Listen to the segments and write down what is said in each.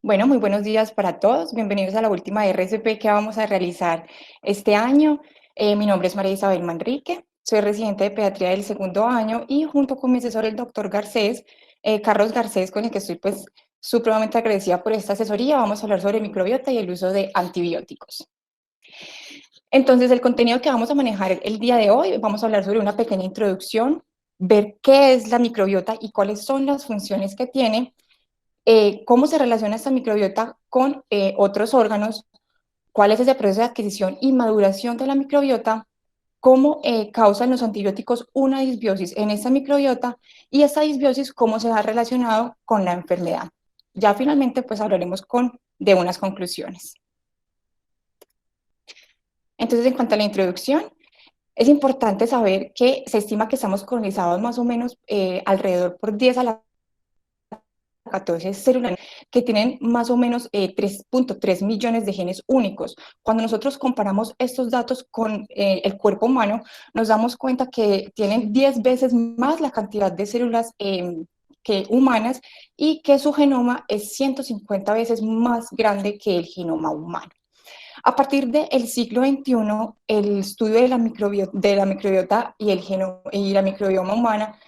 Bueno, muy buenos días para todos. Bienvenidos a la última RCP que vamos a realizar este año. Mi nombre es María Isabel Manrique, soy residente de pediatría del segundo año y junto con mi asesor, el doctor Garcés, Carlos Garcés, con el que estoy pues supremamente agradecida por esta asesoría, vamos a hablar sobre microbiota y el uso de antibióticos. Entonces, el contenido que vamos a manejar el día de hoy, vamos a hablar sobre una pequeña introducción, ver qué es la microbiota y cuáles son las funciones que tiene, cómo se relaciona esta microbiota con otros órganos, cuál es ese proceso de adquisición y maduración de la microbiota, cómo causan los antibióticos una disbiosis en esta microbiota y esta disbiosis cómo se ha relacionado con la enfermedad. Ya finalmente pues hablaremos de unas conclusiones. Entonces, en cuanto a la introducción, es importante saber que se estima que estamos colonizados más o menos alrededor por 10 a la 14 células que tienen más o menos 3.3 millones de genes únicos. Cuando nosotros comparamos estos datos con el cuerpo humano, nos damos cuenta que tienen 10 veces más la cantidad de células que humanas y que su genoma es 150 veces más grande que el genoma humano. A partir del siglo XXI, el estudio de la microbiota y, y la microbioma humana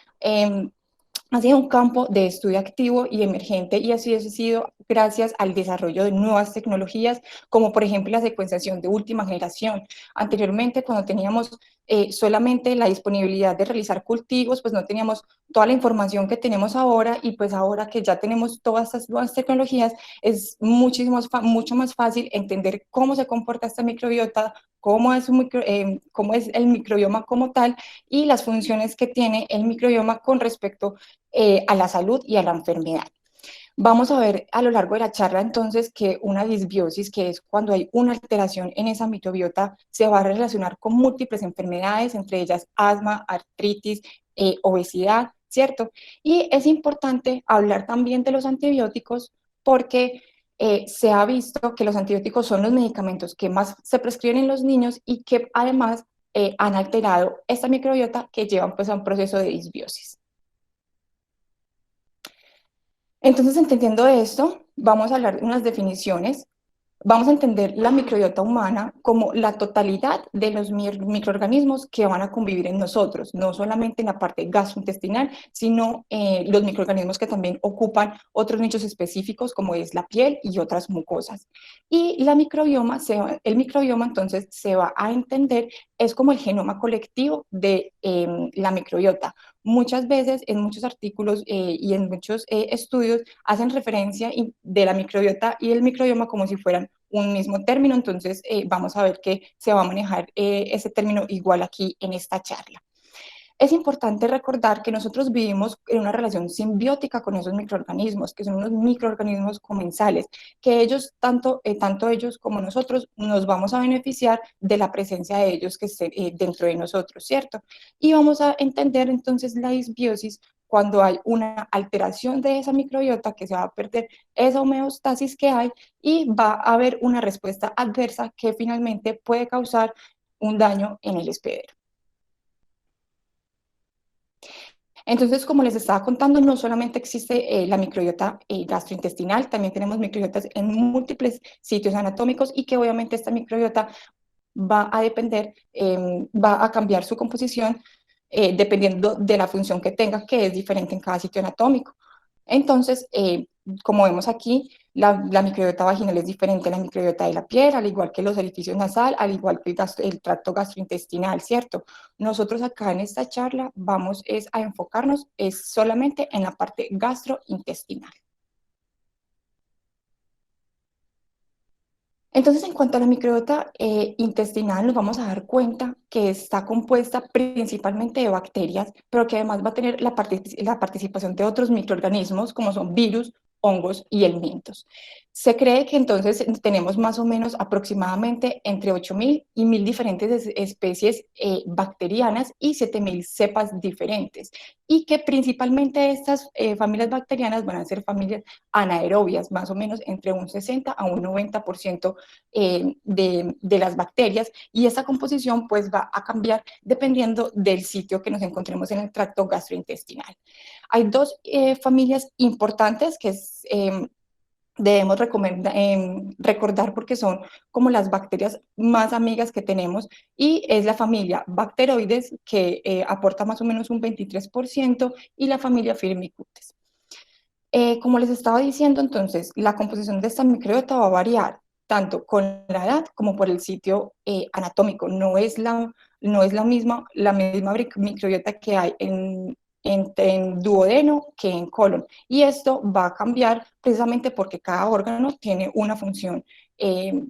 ha sido un campo de estudio activo y emergente y así ha sido gracias al desarrollo de nuevas tecnologías, como por ejemplo la secuenciación de última generación. Anteriormente, cuando teníamos solamente la disponibilidad de realizar cultivos, pues no teníamos toda la información que tenemos ahora y pues ahora que ya tenemos todas estas nuevas tecnologías, es mucho más fácil entender cómo se comporta esta microbiota, cómo es el microbioma como tal y las funciones que tiene el microbioma con respecto a la salud y a la enfermedad. Vamos a ver a lo largo de la charla entonces que una disbiosis, que es cuando hay una alteración en esa microbiota, se va a relacionar con múltiples enfermedades, entre ellas asma, artritis, obesidad, ¿cierto? Y es importante hablar también de los antibióticos porque se ha visto que los antibióticos son los medicamentos que más se prescriben en los niños y que además han alterado esta microbiota que llevan pues a un proceso de disbiosis. Entonces, entendiendo esto, vamos a hablar de unas definiciones. Vamos a entender la microbiota humana como la totalidad de los microorganismos que van a convivir en nosotros, no solamente en la parte gastrointestinal, sino los microorganismos que también ocupan otros nichos específicos como es la piel y otras mucosas. Y el microbioma entonces se va a entender, es como el genoma colectivo de la microbiota. Muchas veces en muchos artículos y en muchos estudios hacen referencia de la microbiota y el microbioma como si fueran un mismo término, entonces vamos a ver que se va a manejar ese término igual aquí en esta charla. Es importante recordar que nosotros vivimos en una relación simbiótica con esos microorganismos, que son unos microorganismos comensales, que ellos, tanto ellos como nosotros, nos vamos a beneficiar de la presencia de ellos que estén dentro de nosotros, ¿cierto? Y vamos a entender entonces la disbiosis cuando hay una alteración de esa microbiota, que se va a perder esa homeostasis que hay y va a haber una respuesta adversa que finalmente puede causar un daño en el hospedero. Entonces, como les estaba contando, no solamente existe la microbiota gastrointestinal, también tenemos microbiotas en múltiples sitios anatómicos y que obviamente esta microbiota va a depender, va a cambiar su composición dependiendo de la función que tenga, que es diferente en cada sitio anatómico. Entonces, como vemos aquí, la microbiota vaginal es diferente a la microbiota de la piel, al igual que los orificios nasal, al igual que el tracto gastrointestinal, ¿cierto? Nosotros acá en esta charla vamos a enfocarnos solamente en la parte gastrointestinal. Entonces, en cuanto a la microbiota intestinal, nos vamos a dar cuenta que está compuesta principalmente de bacterias, pero que además va a tener la participación de otros microorganismos, como son virus, hongos y helmintos. Se cree que entonces tenemos más o menos aproximadamente entre 8.000 y 1.000 diferentes especies bacterianas y 7.000 cepas diferentes, y que principalmente estas familias bacterianas van a ser familias anaerobias, más o menos entre un 60 a un 90% de las bacterias, y esa composición pues va a cambiar dependiendo del sitio que nos encontremos en el tracto gastrointestinal. Hay dos familias importantes que es debemos recordar porque son como las bacterias más amigas que tenemos y es la familia Bacteroides que aporta más o menos un 23% y la familia Firmicutes. Como les estaba diciendo, entonces, la composición de esta microbiota va a variar tanto con la edad como por el sitio anatómico. No es la misma microbiota que hay en duodeno que en colon. Y esto va a cambiar precisamente porque cada órgano tiene una función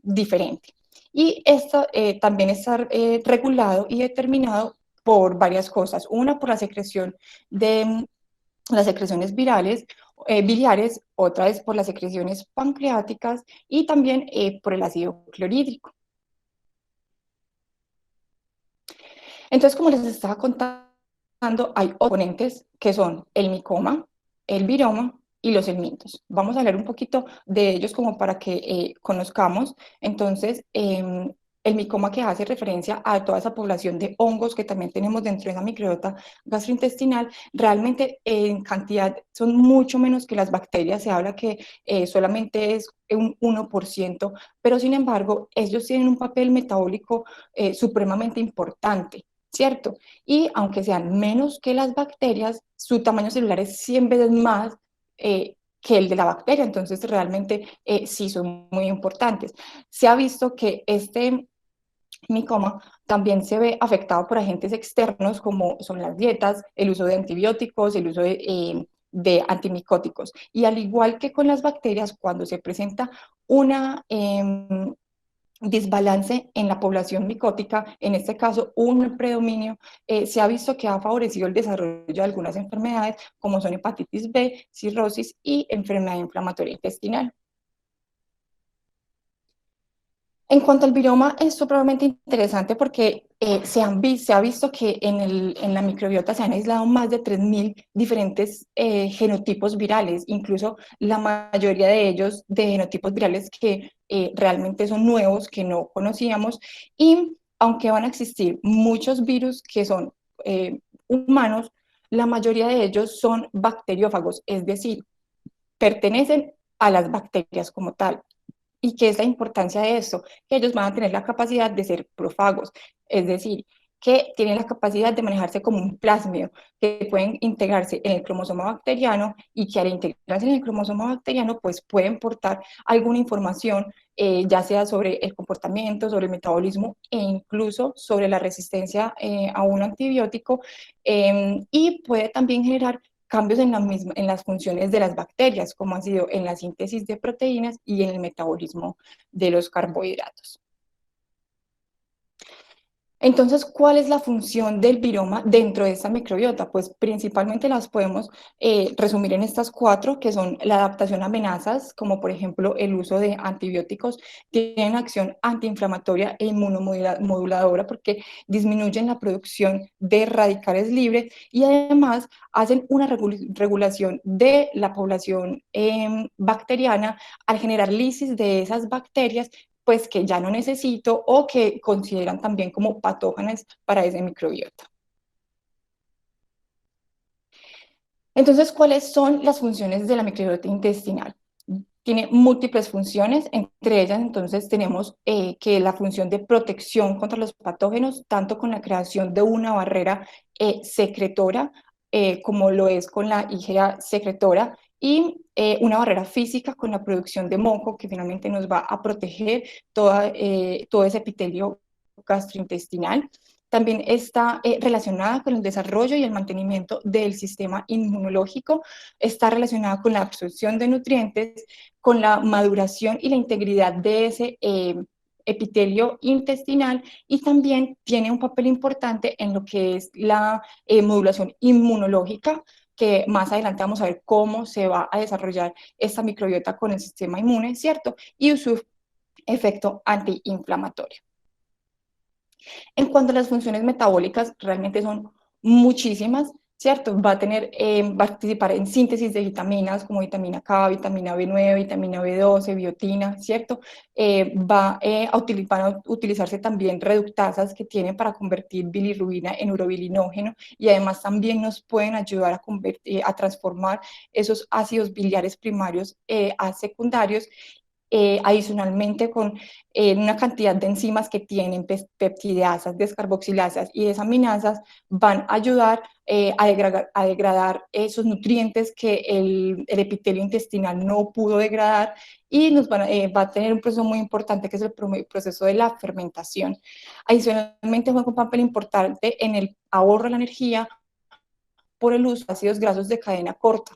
diferente. Y esto también está regulado y determinado por varias cosas. Una, por la secreción de las secreciones biliares, otra vez por las secreciones pancreáticas y también por el ácido clorhídrico. Entonces, como les estaba contando, hay oponentes que son el micoma, el viroma y los helmintos. Vamos a hablar un poquito de ellos como para que conozcamos. Entonces, el micoma, que hace referencia a toda esa población de hongos que también tenemos dentro de la microbiota gastrointestinal, realmente en cantidad son mucho menos que las bacterias. Se habla que solamente es un 1%, pero sin embargo, ellos tienen un papel metabólico supremamente importante. ¿Cierto? Y aunque sean menos que las bacterias, su tamaño celular es 100 veces más que el de la bacteria, entonces realmente sí son muy importantes. Se ha visto que este micoma también se ve afectado por agentes externos como son las dietas, el uso de antibióticos, el uso de antimicóticos. Y al igual que con las bacterias, cuando se presenta una desbalance en la población micótica, en este caso un predominio, se ha visto que ha favorecido el desarrollo de algunas enfermedades como son hepatitis B, cirrosis y enfermedad inflamatoria intestinal. En cuanto al viroma, es supremamente interesante porque se ha visto que en la microbiota se han aislado más de 3.000 diferentes genotipos virales, incluso la mayoría de ellos de genotipos virales que realmente son nuevos, que no conocíamos, y aunque van a existir muchos virus que son humanos, la mayoría de ellos son bacteriófagos, es decir, pertenecen a las bacterias como tal. ¿Y qué es la importancia de esto? Que ellos van a tener la capacidad de ser prófagos, es decir, que tienen la capacidad de manejarse como un plásmido, que pueden integrarse en el cromosoma bacteriano y que al integrarse en el cromosoma bacteriano, pues pueden portar alguna información, ya sea sobre el comportamiento, sobre el metabolismo e incluso sobre la resistencia a un antibiótico, y puede también generar cambios en las funciones de las bacterias, como ha sido en la síntesis de proteínas y en el metabolismo de los carbohidratos. Entonces, ¿cuál es la función del viroma dentro de esta microbiota? Pues principalmente las podemos resumir en estas cuatro, que son la adaptación a amenazas, como por ejemplo el uso de antibióticos, tienen acción antiinflamatoria e inmunomoduladora porque disminuyen la producción de radicales libres y además hacen una regulación de la población bacteriana al generar lisis de esas bacterias pues que ya no necesito o que consideran también como patógenas para ese microbiota. Entonces, ¿cuáles son las funciones de la microbiota intestinal? Tiene múltiples funciones, entre ellas entonces tenemos que la función de protección contra los patógenos, tanto con la creación de una barrera secretora, como lo es con la IgA secretora, y una barrera física con la producción de moco, que finalmente nos va a proteger todo ese epitelio gastrointestinal. También está relacionada con el desarrollo y el mantenimiento del sistema inmunológico, está relacionada con la absorción de nutrientes, con la maduración y la integridad de ese epitelio intestinal y también tiene un papel importante en lo que es la modulación inmunológica, que más adelante vamos a ver cómo se va a desarrollar esta microbiota con el sistema inmune, ¿cierto? Y su efecto antiinflamatorio. En cuanto a las funciones metabólicas, realmente son muchísimas. ¿cierto? Va a tener, participar en síntesis de vitaminas como vitamina K, vitamina B9, vitamina B12, biotina, ¿cierto? Van a utilizarse también reductasas que tienen para convertir bilirrubina en urobilinógeno y además también nos pueden ayudar a, a transformar esos ácidos biliares primarios a secundarios, adicionalmente con una cantidad de enzimas que tienen peptidasas, descarboxilasas y desaminasas, van a ayudar a degradar esos nutrientes que el epitelio intestinal no pudo degradar y va a tener un proceso muy importante que es el proceso de la fermentación. Adicionalmente juega un papel importante en el ahorro de la energía por el uso de ácidos grasos de cadena corta.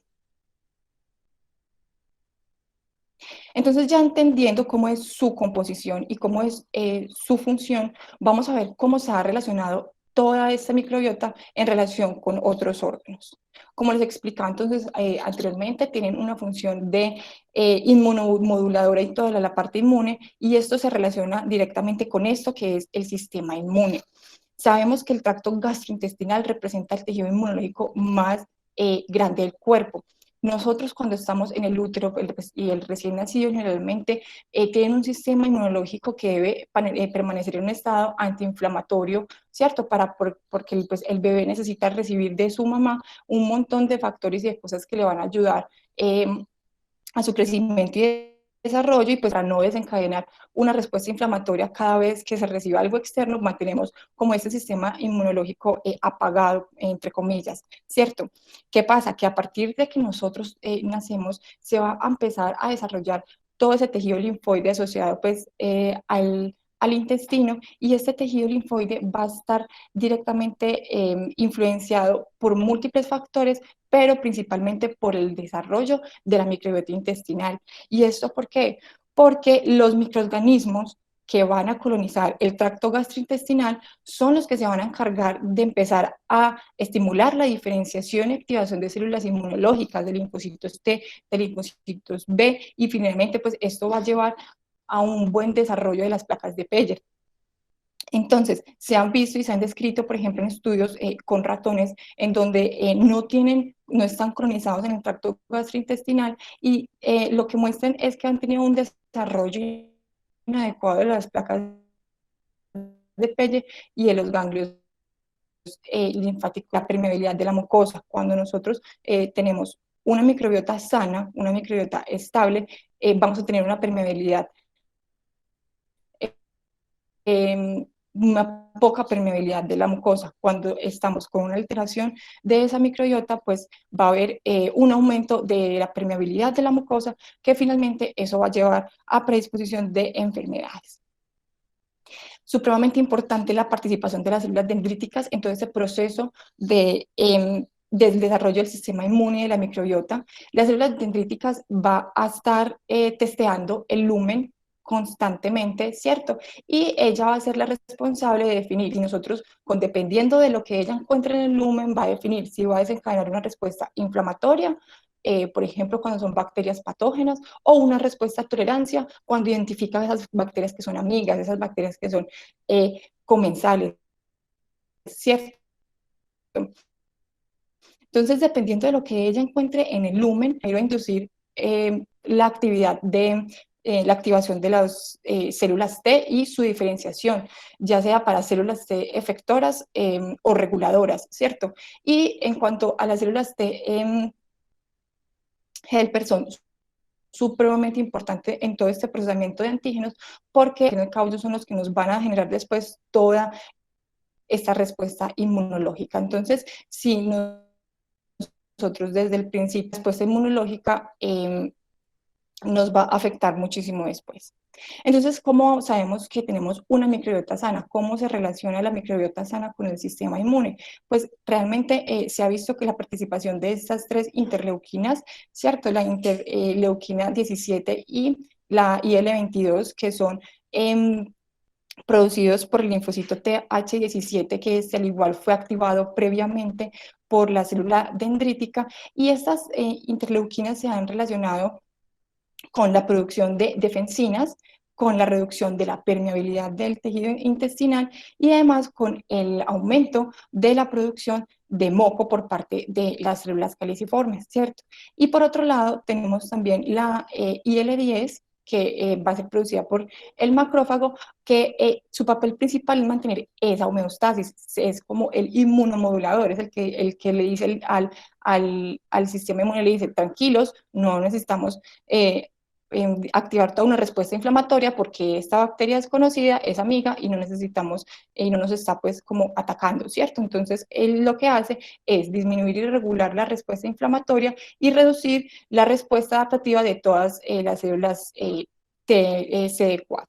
Entonces, ya entendiendo cómo es su composición y cómo es su función, vamos a ver cómo se ha relacionado toda esta microbiota en relación con otros órganos. Como les explicaba entonces anteriormente, tienen una función de inmunomoduladora y toda la parte inmune, y esto se relaciona directamente con esto que es el sistema inmune. Sabemos que el tracto gastrointestinal representa el tejido inmunológico más grande del cuerpo. Nosotros cuando estamos en el útero y el recién nacido generalmente tienen un sistema inmunológico que debe permanecer en un estado antiinflamatorio, ¿cierto? Porque pues, el bebé necesita recibir de su mamá un montón de factores y de cosas que le van a ayudar a su crecimiento y desarrollo, y pues para no desencadenar una respuesta inflamatoria cada vez que se recibe algo externo, mantenemos como este sistema inmunológico apagado, entre comillas, ¿cierto? ¿Qué pasa? Que a partir de que nosotros nacemos, se va a empezar a desarrollar todo ese tejido linfoide asociado pues al intestino, y este tejido linfoide va a estar directamente influenciado por múltiples factores, pero principalmente por el desarrollo de la microbiota intestinal. ¿Y esto por qué? Porque los microorganismos que van a colonizar el tracto gastrointestinal son los que se van a encargar de empezar a estimular la diferenciación y activación de células inmunológicas, de linfocitos T, de linfocitos B, y finalmente pues esto va a llevar a un buen desarrollo de las placas de Peyer. Entonces, se han visto y se han descrito, por ejemplo, en estudios con ratones en donde no están cronizados en el tracto gastrointestinal, y lo que muestran es que han tenido un desarrollo inadecuado de las placas de Pelle y de los ganglios linfáticos, la permeabilidad de la mucosa. Cuando nosotros tenemos una microbiota sana, una microbiota estable, vamos a tener una permeabilidad una poca permeabilidad de la mucosa. Cuando estamos con una alteración de esa microbiota, pues va a haber un aumento de la permeabilidad de la mucosa, que finalmente eso va a llevar a predisposición de enfermedades. Supremamente importante la participación de las células dendríticas en todo ese proceso del desarrollo del sistema inmune y de la microbiota. Las células dendríticas va a estar testeando el lumen constantemente, ¿cierto? Y ella va a ser la responsable de definir, y nosotros, dependiendo de lo que ella encuentre en el lumen, va a definir si va a desencadenar una respuesta inflamatoria, por ejemplo, cuando son bacterias patógenas, o una respuesta a tolerancia, cuando identifica esas bacterias que son amigas, esas bacterias que son comensales, ¿cierto? Entonces, dependiendo de lo que ella encuentre en el lumen, ahí va a inducir la actividad de la activación de las células T y su diferenciación, ya sea para células T efectoras o reguladoras, ¿cierto? Y en cuanto a las células T helper, son supremamente importante en todo este procesamiento de antígenos, porque al fin y al cabo son los que nos van a generar después toda esta respuesta inmunológica. Entonces, si nosotros desde el principio, respuesta inmunológica nos va a afectar muchísimo después. Entonces, ¿cómo sabemos que tenemos una microbiota sana? ¿Cómo se relaciona la microbiota sana con el sistema inmune? Pues realmente se ha visto que la participación de estas tres interleuquinas, ¿cierto? La interleuquina 17 y la IL-22, que son producidos por el linfocito TH17, que al igual fue activado previamente por la célula dendrítica, y estas interleuquinas se han relacionado con la producción de defensinas, con la reducción de la permeabilidad del tejido intestinal y además con el aumento de la producción de moco por parte de las células caliciformes, ¿cierto? Y por otro lado, tenemos también la IL-10, que va a ser producida por el macrófago, que su papel principal es mantener esa homeostasis, es como el inmunomodulador, es el que le dice al sistema inmune, le dice, tranquilos, no necesitamos activar toda una respuesta inflamatoria porque esta bacteria desconocida es amiga y no necesitamos, y no nos está pues como atacando, ¿cierto? Entonces, él lo que hace es disminuir y regular la respuesta inflamatoria y reducir la respuesta adaptativa de todas las células CD4.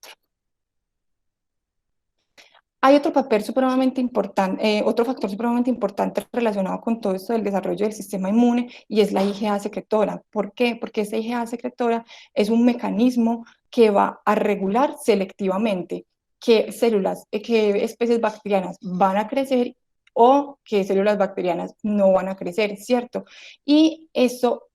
Hay otro papel supremamente importante, otro factor supremamente importante relacionado con todo esto del desarrollo del sistema inmune y es la IgA secretora. ¿Por qué? Porque esta IgA secretora es un mecanismo que va a regular selectivamente qué células, qué especies bacterianas van a crecer o qué células bacterianas no van a crecer, ¿cierto? Y eso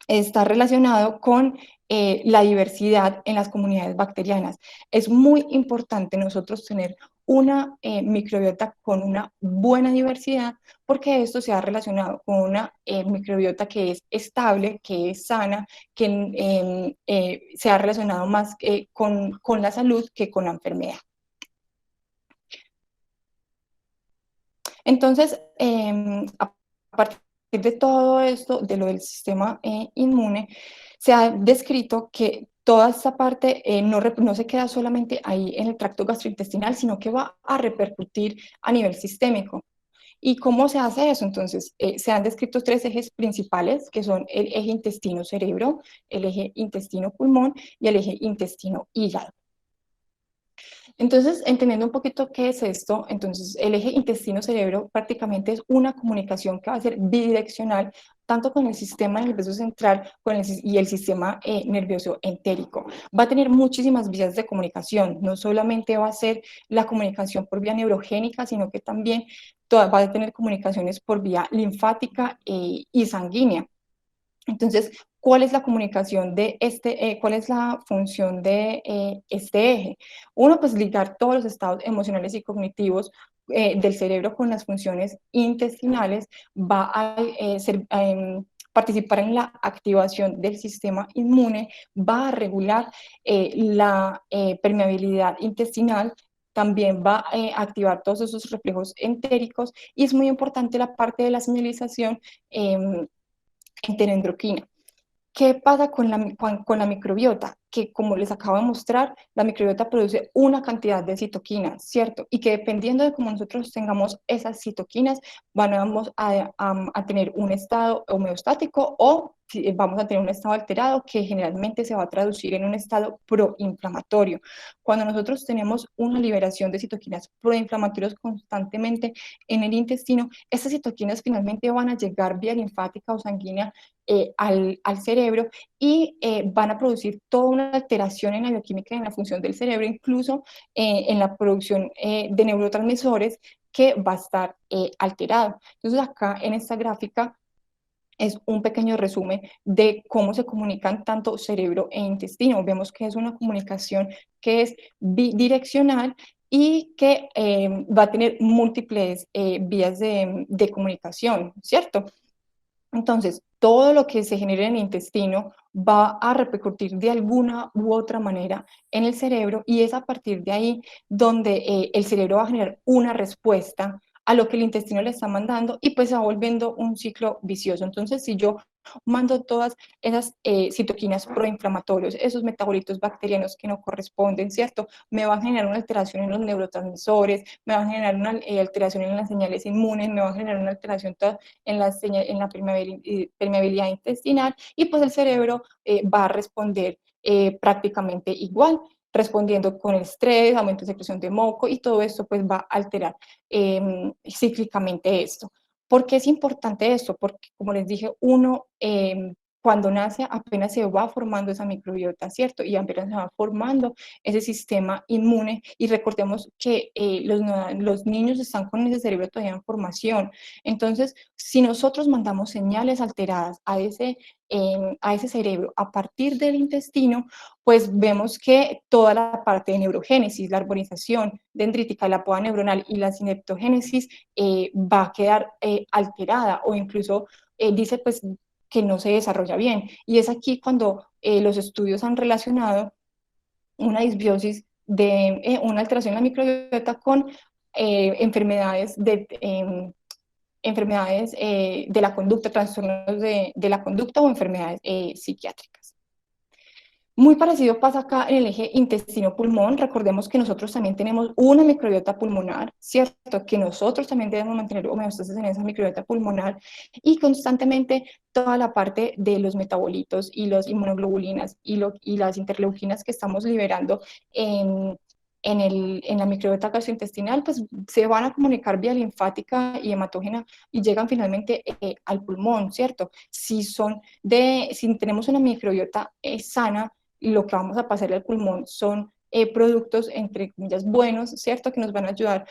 está relacionado con la diversidad en las comunidades bacterianas. Es muy importante nosotros tener una microbiota con una buena diversidad porque esto se ha relacionado con una microbiota que es estable, que es sana, que se ha relacionado más con la salud que con la enfermedad. Entonces, a partir de todo esto, de lo del sistema inmune, se ha descrito que toda esta parte no se queda solamente ahí en el tracto gastrointestinal, sino que va a repercutir a nivel sistémico. ¿Y cómo se hace eso? Entonces, se han descrito tres ejes principales, que son el eje intestino-cerebro, el eje intestino-pulmón y el eje intestino-hígado. Entonces, entendiendo un poquito qué es esto, entonces el eje intestino-cerebro prácticamente es una comunicación que va a ser bidireccional tanto con el sistema nervioso central y el sistema nervioso entérico. Va a tener muchísimas vías de comunicación, no solamente va a ser la comunicación por vía neurogénica, sino que también va a tener comunicaciones por vía linfática y sanguínea. Entonces, ¿cuál es la comunicación de cuál es la función de este eje? Uno, pues ligar todos los estados emocionales y cognitivos del cerebro con las funciones intestinales, va a participar en la activación del sistema inmune, va a regular la permeabilidad intestinal, también va a activar todos esos reflejos entéricos y es muy importante la parte de la señalización enteroendocrina. ¿Qué pasa con la microbiota? Que como les acabo de mostrar, la microbiota produce una cantidad de citoquinas, ¿cierto? Y que dependiendo de cómo nosotros tengamos esas citoquinas, vamos a tener un estado homeostático o vamos a tener un estado alterado que generalmente se va a traducir en un estado proinflamatorio. Cuando nosotros tenemos una liberación de citoquinas proinflamatorias constantemente en el intestino, estas citoquinas finalmente van a llegar vía linfática o sanguínea al cerebro y van a producir toda una alteración en la bioquímica y en la función del cerebro, incluso en la producción de neurotransmisores que va a estar alterado. Entonces acá en esta gráfica es un pequeño resumen de cómo se comunican tanto cerebro e intestino. Vemos que es una comunicación que es bidireccional y que va a tener múltiples vías de comunicación, ¿cierto? Entonces, todo lo que se genere en el intestino va a repercutir de alguna u otra manera en el cerebro y es a partir de ahí donde el cerebro va a generar una respuesta a lo que el intestino le está mandando y pues se va volviendo un ciclo vicioso. Entonces, si yo mando todas esas citoquinas proinflamatorios, esos metabolitos bacterianos que no corresponden, ¿cierto? Me van a generar una alteración en los neurotransmisores, me van a generar una alteración en las señales inmunes, me van a generar una alteración en la permeabilidad intestinal y pues el cerebro va a responder prácticamente igual, respondiendo con estrés, aumento de secreción de moco y todo esto pues va a alterar cíclicamente esto. ¿Por qué es importante esto? Porque, como les dije, uno cuando nace apenas se va formando esa microbiota, ¿cierto? Y apenas se va formando ese sistema inmune y recordemos que los niños están con ese cerebro todavía en formación. Entonces, si nosotros mandamos señales alteradas a ese cerebro a partir del intestino, pues vemos que toda la parte de neurogénesis, la arborización dendrítica, la poda neuronal y la sinaptogénesis va a quedar alterada o incluso dice pues que no se desarrolla bien. Y es aquí cuando los estudios han relacionado una disbiosis de una alteración en la microbiota con enfermedades de la conducta, trastornos de la conducta o enfermedades psiquiátricas. Muy parecido pasa acá en el eje intestino-pulmón. Recordemos que nosotros también tenemos una microbiota pulmonar, ¿cierto? Que nosotros también debemos mantener homeostasis en esa microbiota pulmonar y constantemente toda la parte de los metabolitos y las inmunoglobulinas y las interleuquinas que estamos liberando en la microbiota gastrointestinal, pues se van a comunicar vía linfática y hematógena y llegan finalmente al pulmón, ¿cierto? Si tenemos una microbiota sana, lo que vamos a pasar al pulmón son productos, entre comillas, buenos, ¿cierto? Que nos van a ayudar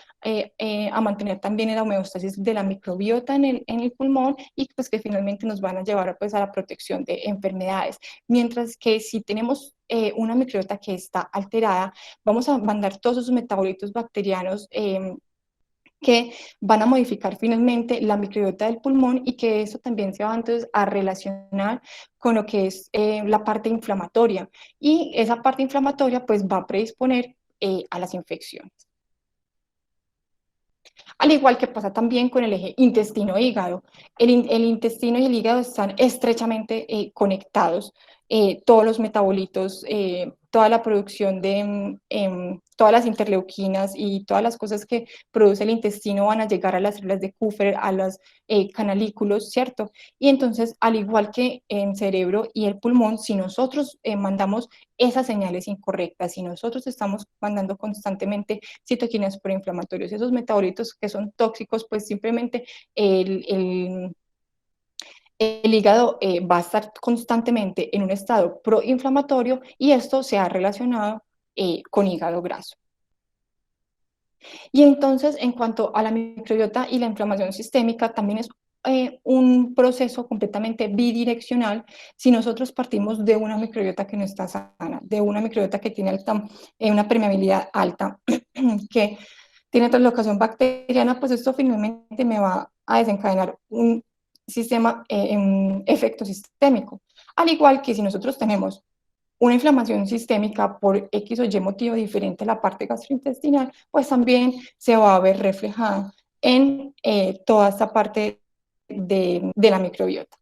a mantener también la homeostasis de la microbiota en el pulmón y pues que finalmente nos van a llevar pues, a la protección de enfermedades. Mientras que si tenemos una microbiota que está alterada, vamos a mandar todos esos metabolitos bacterianos que van a modificar finalmente la microbiota del pulmón y que eso también se va entonces a relacionar con lo que es la parte inflamatoria. Y esa parte inflamatoria pues va a predisponer a las infecciones. Al igual que pasa también con el eje intestino-hígado. El intestino y el hígado están estrechamente conectados. Todos los metabolitos, toda la producción de todas las interleuquinas y todas las cosas que produce el intestino van a llegar a las células de Kupffer, a los canalículos, ¿cierto? Y entonces, al igual que en cerebro y el pulmón, si nosotros mandamos esas señales incorrectas, si nosotros estamos mandando constantemente citoquinas proinflamatorios, esos metabolitos que son tóxicos, pues simplemente el hígado va a estar constantemente en un estado proinflamatorio y esto se ha relacionado con hígado graso. Y entonces, en cuanto a la microbiota y la inflamación sistémica, también es un proceso completamente bidireccional si nosotros partimos de una microbiota que no está sana, de una microbiota que tiene una permeabilidad alta, que tiene translocación bacteriana, pues esto finalmente me va a desencadenar un un efecto sistémico. Al igual que si nosotros tenemos una inflamación sistémica por X o Y motivo diferente a la parte gastrointestinal, pues también se va a ver reflejada en toda esta parte de la microbiota.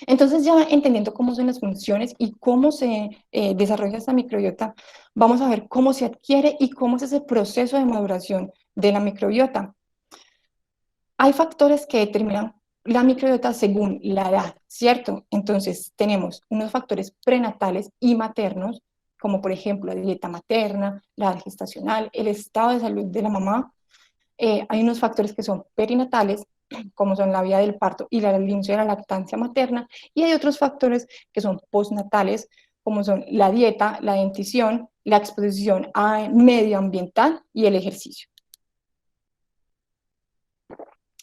Entonces, ya entendiendo cómo son las funciones y cómo se desarrolla esta microbiota, vamos a ver cómo se adquiere y cómo es ese proceso de maduración de la microbiota. Hay factores que determinan la microbiota según la edad, ¿cierto? Entonces, tenemos unos factores prenatales y maternos, como por ejemplo la dieta materna, la edad gestacional, el estado de salud de la mamá. Hay unos factores que son perinatales, como son la vía del parto y el inicio de la lactancia materna, y hay otros factores que son postnatales, como son la dieta, la dentición, la exposición medioambiental y el ejercicio.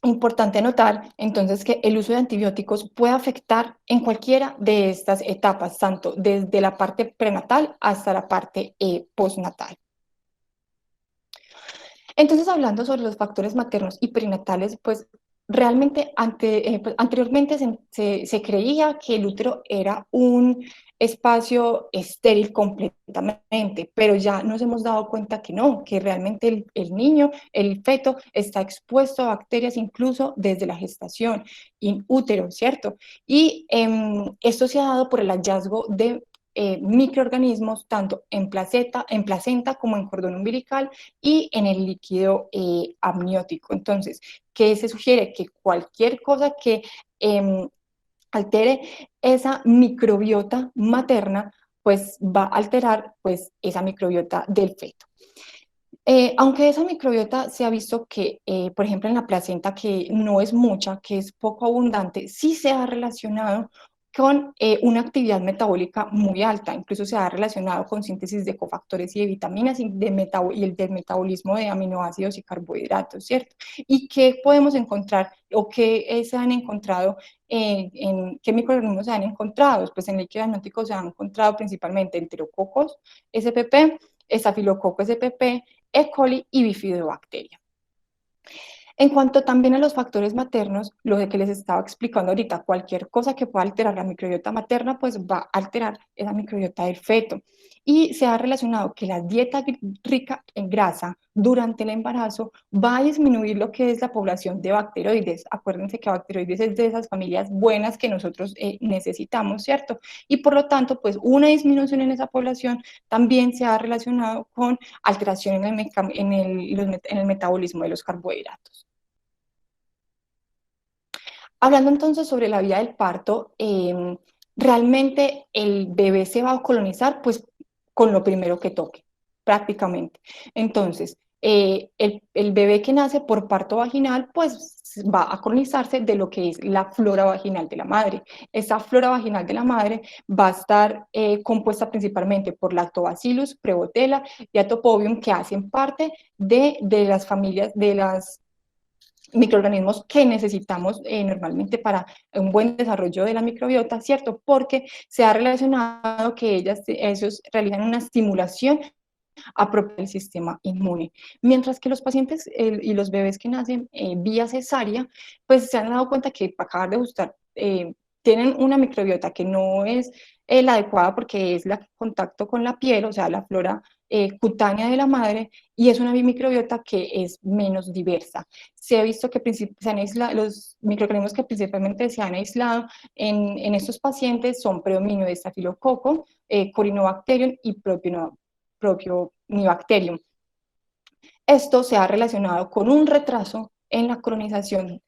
Importante notar entonces que el uso de antibióticos puede afectar en cualquiera de estas etapas, tanto desde la parte prenatal hasta la parte postnatal. Entonces, hablando sobre los factores maternos y perinatales, pues realmente anteriormente se creía que el útero era un espacio estéril completamente, pero ya nos hemos dado cuenta que no, que realmente el niño, el feto, está expuesto a bacterias incluso desde la gestación in útero, ¿cierto? Y esto se ha dado por el hallazgo de microorganismos tanto en placenta como en cordón umbilical y en el líquido amniótico. Entonces, ¿qué se sugiere? Que cualquier cosa que altere esa microbiota materna, pues va a alterar pues esa microbiota del feto. Aunque esa microbiota se ha visto que, por ejemplo, en la placenta, que no es mucha, que es poco abundante, sí se ha relacionado con una actividad metabólica muy alta, incluso se ha relacionado con síntesis de cofactores y de vitaminas y el del metabolismo de aminoácidos y carbohidratos, ¿cierto? ¿Y qué podemos encontrar o qué se han encontrado, qué microorganismos se han encontrado? Pues en líquido amniótico se han encontrado principalmente enterococos spp, estafilococcus spp, E. coli y bifidobacteria. En cuanto también a los factores maternos, lo de que les estaba explicando ahorita, cualquier cosa que pueda alterar la microbiota materna, pues va a alterar esa microbiota del feto. Y se ha relacionado que la dieta rica en grasa durante el embarazo va a disminuir lo que es la población de bacteroides. Acuérdense que bacteroides es de esas familias buenas que nosotros necesitamos, ¿cierto? Y por lo tanto, pues una disminución en esa población también se ha relacionado con alteración en el metabolismo de los carbohidratos. Hablando entonces sobre la vía del parto, realmente el bebé se va a colonizar pues con lo primero que toque, prácticamente. Entonces, el bebé que nace por parto vaginal pues va a colonizarse de lo que es la flora vaginal de la madre. Esa flora vaginal de la madre va a estar compuesta principalmente por Lactobacillus, Prevotella y Atopobium, que hacen parte de las familias, de las microorganismos que necesitamos normalmente para un buen desarrollo de la microbiota, ¿cierto? Porque se ha relacionado que ellos realizan una estimulación a propio del sistema inmune. Mientras que los pacientes y los bebés que nacen vía cesárea, pues se han dado cuenta que para acabar de gustar, tienen una microbiota que no es la adecuada porque es la contacto con la piel, o sea, la flora cutánea de la madre, y es una microbiota que es menos diversa. Se ha visto que se han aislado, los microorganismos que principalmente se han aislado en estos pacientes son predominio de estafilococo, Corynebacterium y propio Nibacterium. Esto se ha relacionado con un retraso en la colonización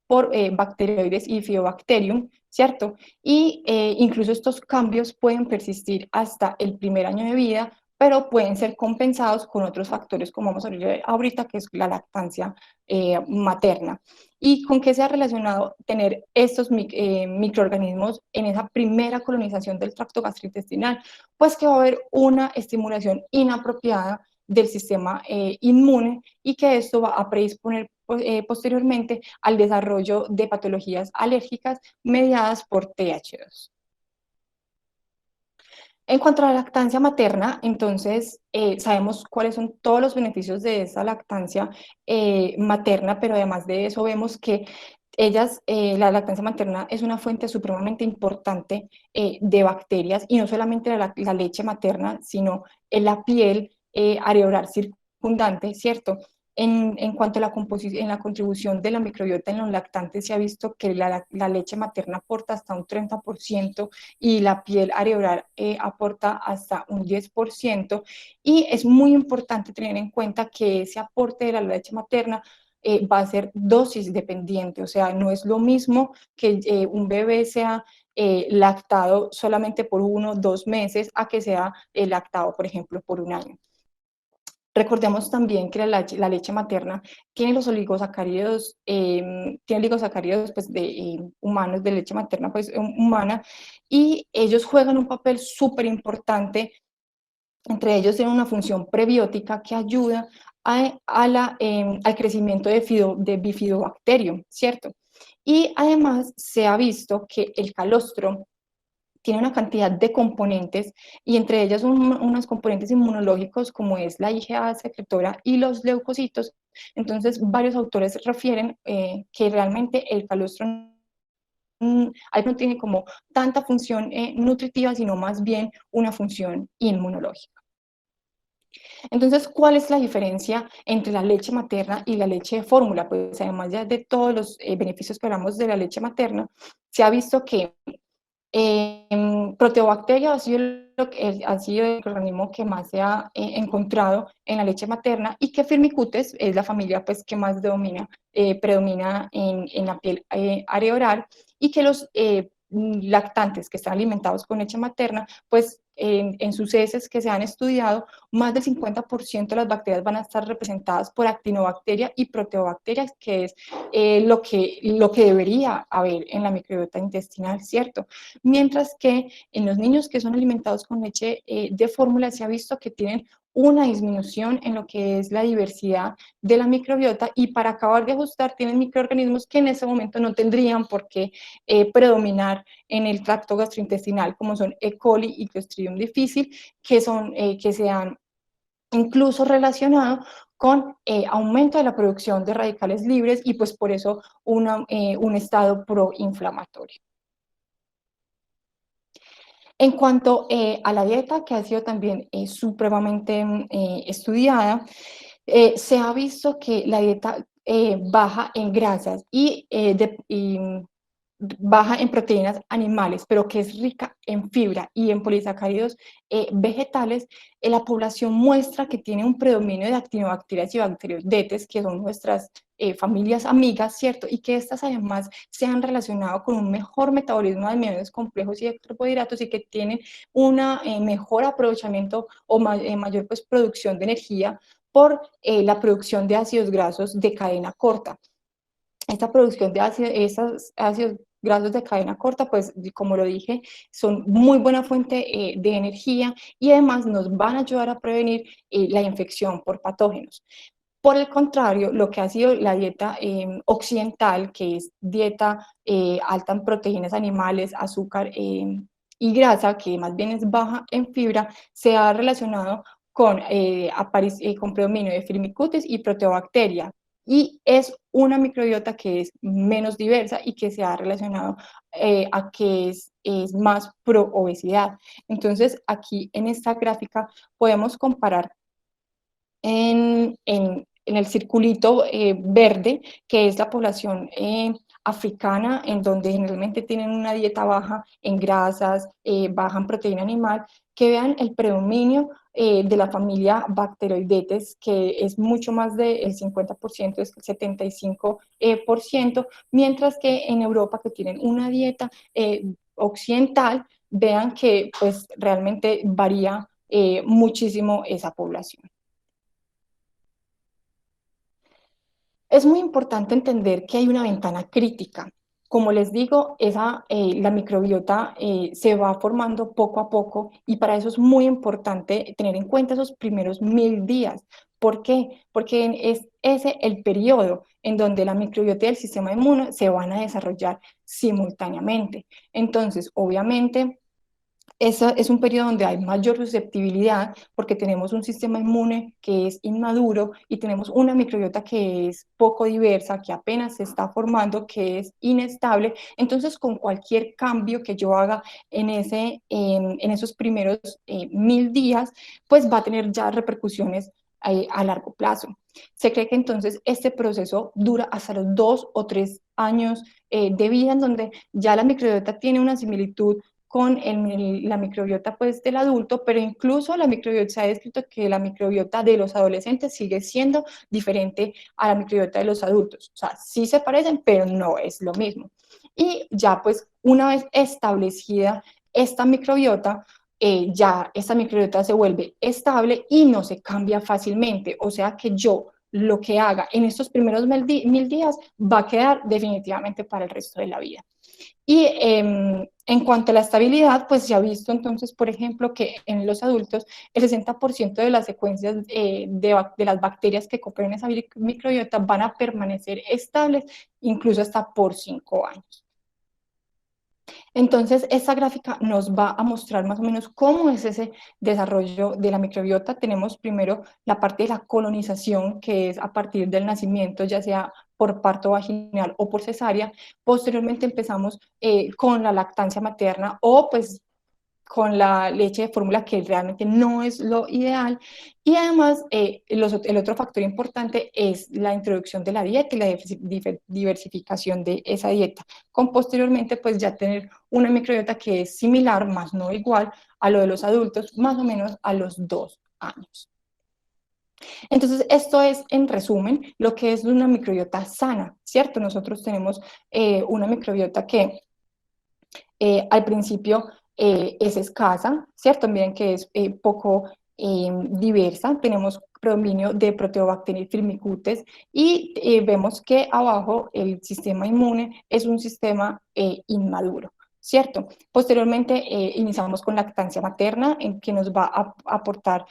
por bacteroides y Bifidobacterium, ¿cierto? Y incluso estos cambios pueden persistir hasta el primer año de vida, pero pueden ser compensados con otros factores, como vamos a ver ahorita, que es la lactancia materna. ¿Y con qué se ha relacionado tener estos microorganismos en esa primera colonización del tracto gastrointestinal? Pues que va a haber una estimulación inapropiada del sistema inmune y que esto va a predisponer posteriormente al desarrollo de patologías alérgicas mediadas por TH2. En cuanto a la lactancia materna, entonces sabemos cuáles son todos los beneficios de esa lactancia materna, pero además de eso vemos que la lactancia materna es una fuente supremamente importante de bacterias, y no solamente la leche materna, sino en la piel areolar circundante, ¿cierto? En cuanto a en la contribución de la microbiota en los lactantes, se ha visto que la leche materna aporta hasta un 30% y la piel areolar aporta hasta un 10%. Y es muy importante tener en cuenta que ese aporte de la leche materna va a ser dosis dependiente, o sea, no es lo mismo que un bebé sea lactado solamente por 1 o 2 meses a que sea lactado, por ejemplo, por un año. Recordemos también que la leche materna tiene los oligosacáridos, tiene oligosacáridos pues, humanos, de leche materna pues, humana, y ellos juegan un papel súper importante. Entre ellos tienen una función prebiótica que ayuda al crecimiento de bifidobacterium, ¿cierto? Y además se ha visto que el calostro tiene una cantidad de componentes, y entre ellas unos componentes inmunológicos como es la IgA secretora y los leucocitos. Entonces, varios autores refieren que realmente el calostro no tiene como tanta función nutritiva, sino más bien una función inmunológica. Entonces, ¿cuál es la diferencia entre la leche materna y la leche de fórmula? Pues además ya de todos los beneficios que hablamos de la leche materna, se ha visto que Proteobacteria ha sido el organismo que más se ha encontrado en la leche materna, y que Firmicutes es la familia pues, que más predomina en la piel areolar, y que los lactantes que están alimentados con leche materna, pues en sus heces que se han estudiado, más del 50% de las bacterias van a estar representadas por actinobacterias y proteobacterias, que es lo que debería haber en la microbiota intestinal, ¿cierto? Mientras que en los niños que son alimentados con leche de fórmula se ha visto que tienen una disminución en lo que es la diversidad de la microbiota, y para acabar de ajustar tienen microorganismos que en ese momento no tendrían por qué predominar en el tracto gastrointestinal, como son E. coli y Clostridium difficile, que se han incluso relacionado con aumento de la producción de radicales libres y pues por eso un estado proinflamatorio. En cuanto a la dieta, que ha sido también supremamente estudiada, se ha visto que la dieta baja en grasas y baja en proteínas animales, pero que es rica en fibra y en polisacáridos vegetales, la población muestra que tiene un predominio de actinobacterias y bacteroidetes, que son nuestras familias amigas, ¿cierto? Y que estas además se han relacionado con un mejor metabolismo de almidones complejos y de carbohidratos, y que tienen un mejor aprovechamiento o mayor pues, producción de energía por la producción de ácidos grasos de cadena corta. Esta producción de esos ácidos grasos de cadena corta, pues como lo dije, son muy buena fuente de energía, y además nos van a ayudar a prevenir la infección por patógenos. Por el contrario, lo que ha sido la dieta occidental, que es dieta alta en proteínas animales, azúcar y grasa, que más bien es baja en fibra, se ha relacionado con predominio de Firmicutes y Proteobacteria, y es una microbiota que es menos diversa y que se ha relacionado a que es más pro obesidad. Entonces, aquí en esta gráfica podemos comparar en el circulito verde, que es la población africana, en donde generalmente tienen una dieta baja en grasas, baja en proteína animal, que vean el predominio de la familia Bacteroidetes, que es mucho más del 50%, es el 75%, mientras que en Europa, que tienen una dieta occidental, vean que pues realmente varía muchísimo esa población. Es muy importante entender que hay una ventana crítica. Como les digo, la microbiota se va formando poco a poco, y para eso es muy importante tener en cuenta esos primeros 1000 días. ¿Por qué? Porque es ese el periodo en donde la microbiota y el sistema inmune se van a desarrollar simultáneamente. Entonces, obviamente, es un periodo donde hay mayor susceptibilidad, porque tenemos un sistema inmune que es inmaduro y tenemos una microbiota que es poco diversa, que apenas se está formando, que es inestable. Entonces, con cualquier cambio que yo haga en esos primeros 1000 días, pues va a tener ya repercusiones a largo plazo. Se cree que entonces este proceso dura hasta los 2 o 3 años de vida, en donde ya la microbiota tiene una similitud con la microbiota pues, del adulto, pero incluso la microbiota se ha descrito que la microbiota de los adolescentes sigue siendo diferente a la microbiota de los adultos. O sea, sí se parecen, pero no es lo mismo. Y ya pues una vez establecida esta microbiota, ya esta microbiota se vuelve estable y no se cambia fácilmente. O sea que yo lo que haga en estos primeros 1000 días va a quedar definitivamente para el resto de la vida. Y en cuanto a la estabilidad, pues se ha visto entonces, por ejemplo, que en los adultos el 60% de las secuencias de las bacterias que componen esa microbiota van a permanecer estables, incluso hasta por 5 años. Entonces, esta gráfica nos va a mostrar más o menos cómo es ese desarrollo de la microbiota. Tenemos primero la parte de la colonización, que es a partir del nacimiento, ya sea por parto vaginal o por cesárea. Posteriormente empezamos con la lactancia materna, o pues con la leche de fórmula, que realmente no es lo ideal. Y además, el otro factor importante es la introducción de la dieta y la diversificación de esa dieta, con posteriormente pues ya tener una microbiota que es similar, más no igual, a lo de los adultos, más o menos a los 2 años. Entonces, esto es, en resumen, lo que es una microbiota sana, ¿cierto? Nosotros tenemos una microbiota que Al principio es escasa, ¿cierto? Miren que es poco diversa. Tenemos predominio de Proteobacterias firmicutes y vemos que abajo el sistema inmune es un sistema inmaduro, ¿cierto? Posteriormente iniciamos con lactancia materna, en que nos va a aportar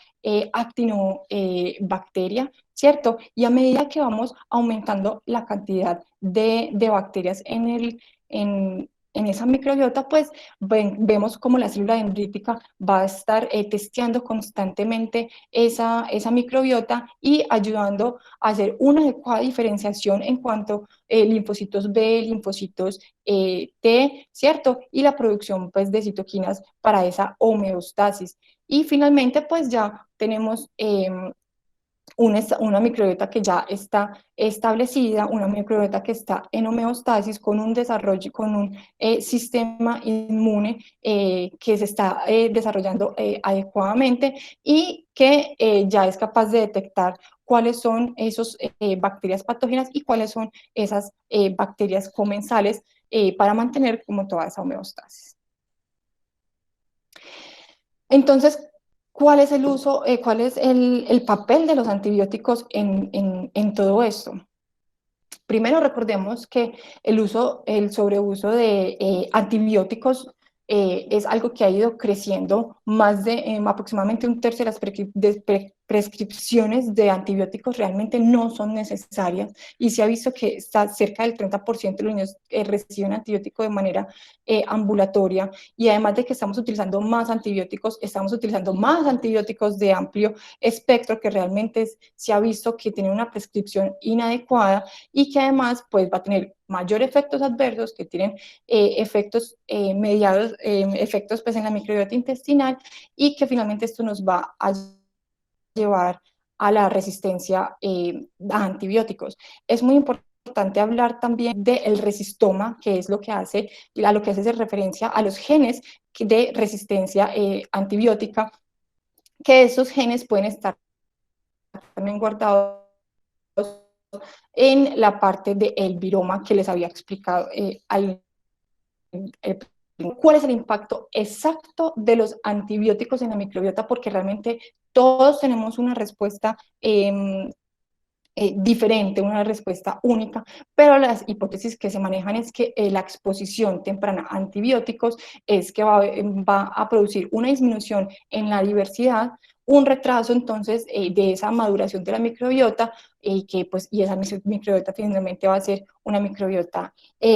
actinobacteria, ¿cierto? Y a medida que vamos aumentando la cantidad de bacterias en esa microbiota, pues vemos como la célula dendrítica va a estar testeando constantemente esa microbiota y ayudando a hacer una adecuada diferenciación en cuanto a linfocitos B, linfocitos T, ¿cierto? Y la producción pues de citoquinas para esa homeostasis. Y finalmente pues ya tenemos una microbiota que ya está establecida, una microbiota que está en homeostasis con un desarrollo, con un sistema inmune que se está desarrollando adecuadamente y que ya es capaz de detectar cuáles son esas bacterias patógenas y cuáles son esas bacterias comensales para mantener como toda esa homeostasis. Entonces, ¿cuál es el uso, cuál es el papel de los antibióticos en todo esto? Primero recordemos que el sobreuso de antibióticos es algo que ha ido creciendo. Más de aproximadamente un tercio de las prescripciones de antibióticos realmente no son necesarias y se ha visto que está cerca del 30% de los niños reciben antibiótico de manera ambulatoria, y además de que estamos utilizando más antibióticos de amplio espectro que realmente se ha visto que tienen una prescripción inadecuada y que además pues va a tener mayor efectos adversos, que tienen efectos mediados, efectos pues en la microbiota intestinal, y que finalmente esto nos va a llevar a la resistencia a antibióticos. Es muy importante hablar también del resistoma, que es lo que hace, a lo que hace referencia a los genes de resistencia antibiótica, que esos genes pueden estar también guardados en la parte del viroma que les había explicado ¿cuál es el impacto exacto de los antibióticos en la microbiota? Porque realmente todos tenemos una respuesta diferente, una respuesta única, pero las hipótesis que se manejan es que la exposición temprana a antibióticos es que va a producir una disminución en la diversidad, un retraso entonces de esa maduración de la microbiota y esa microbiota finalmente va a ser una microbiota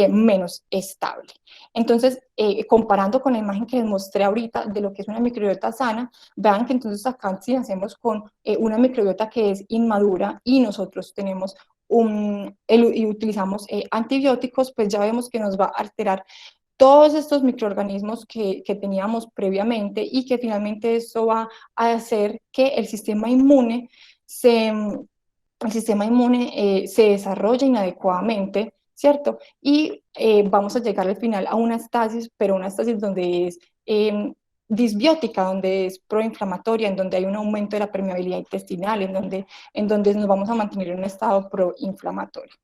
menos estable. Entonces, comparando con la imagen que les mostré ahorita de lo que es una microbiota sana, vean que entonces acá si hacemos con una microbiota que es inmadura y nosotros tenemos y utilizamos antibióticos, pues ya vemos que nos va a alterar todos estos microorganismos que teníamos previamente, y que finalmente esto va a hacer que se desarrolle inadecuadamente, ¿cierto? Y vamos a llegar al final a una estasis, pero una estasis donde es disbiótica, donde es proinflamatoria, en donde hay un aumento de la permeabilidad intestinal, en donde nos vamos a mantener en un estado proinflamatorio.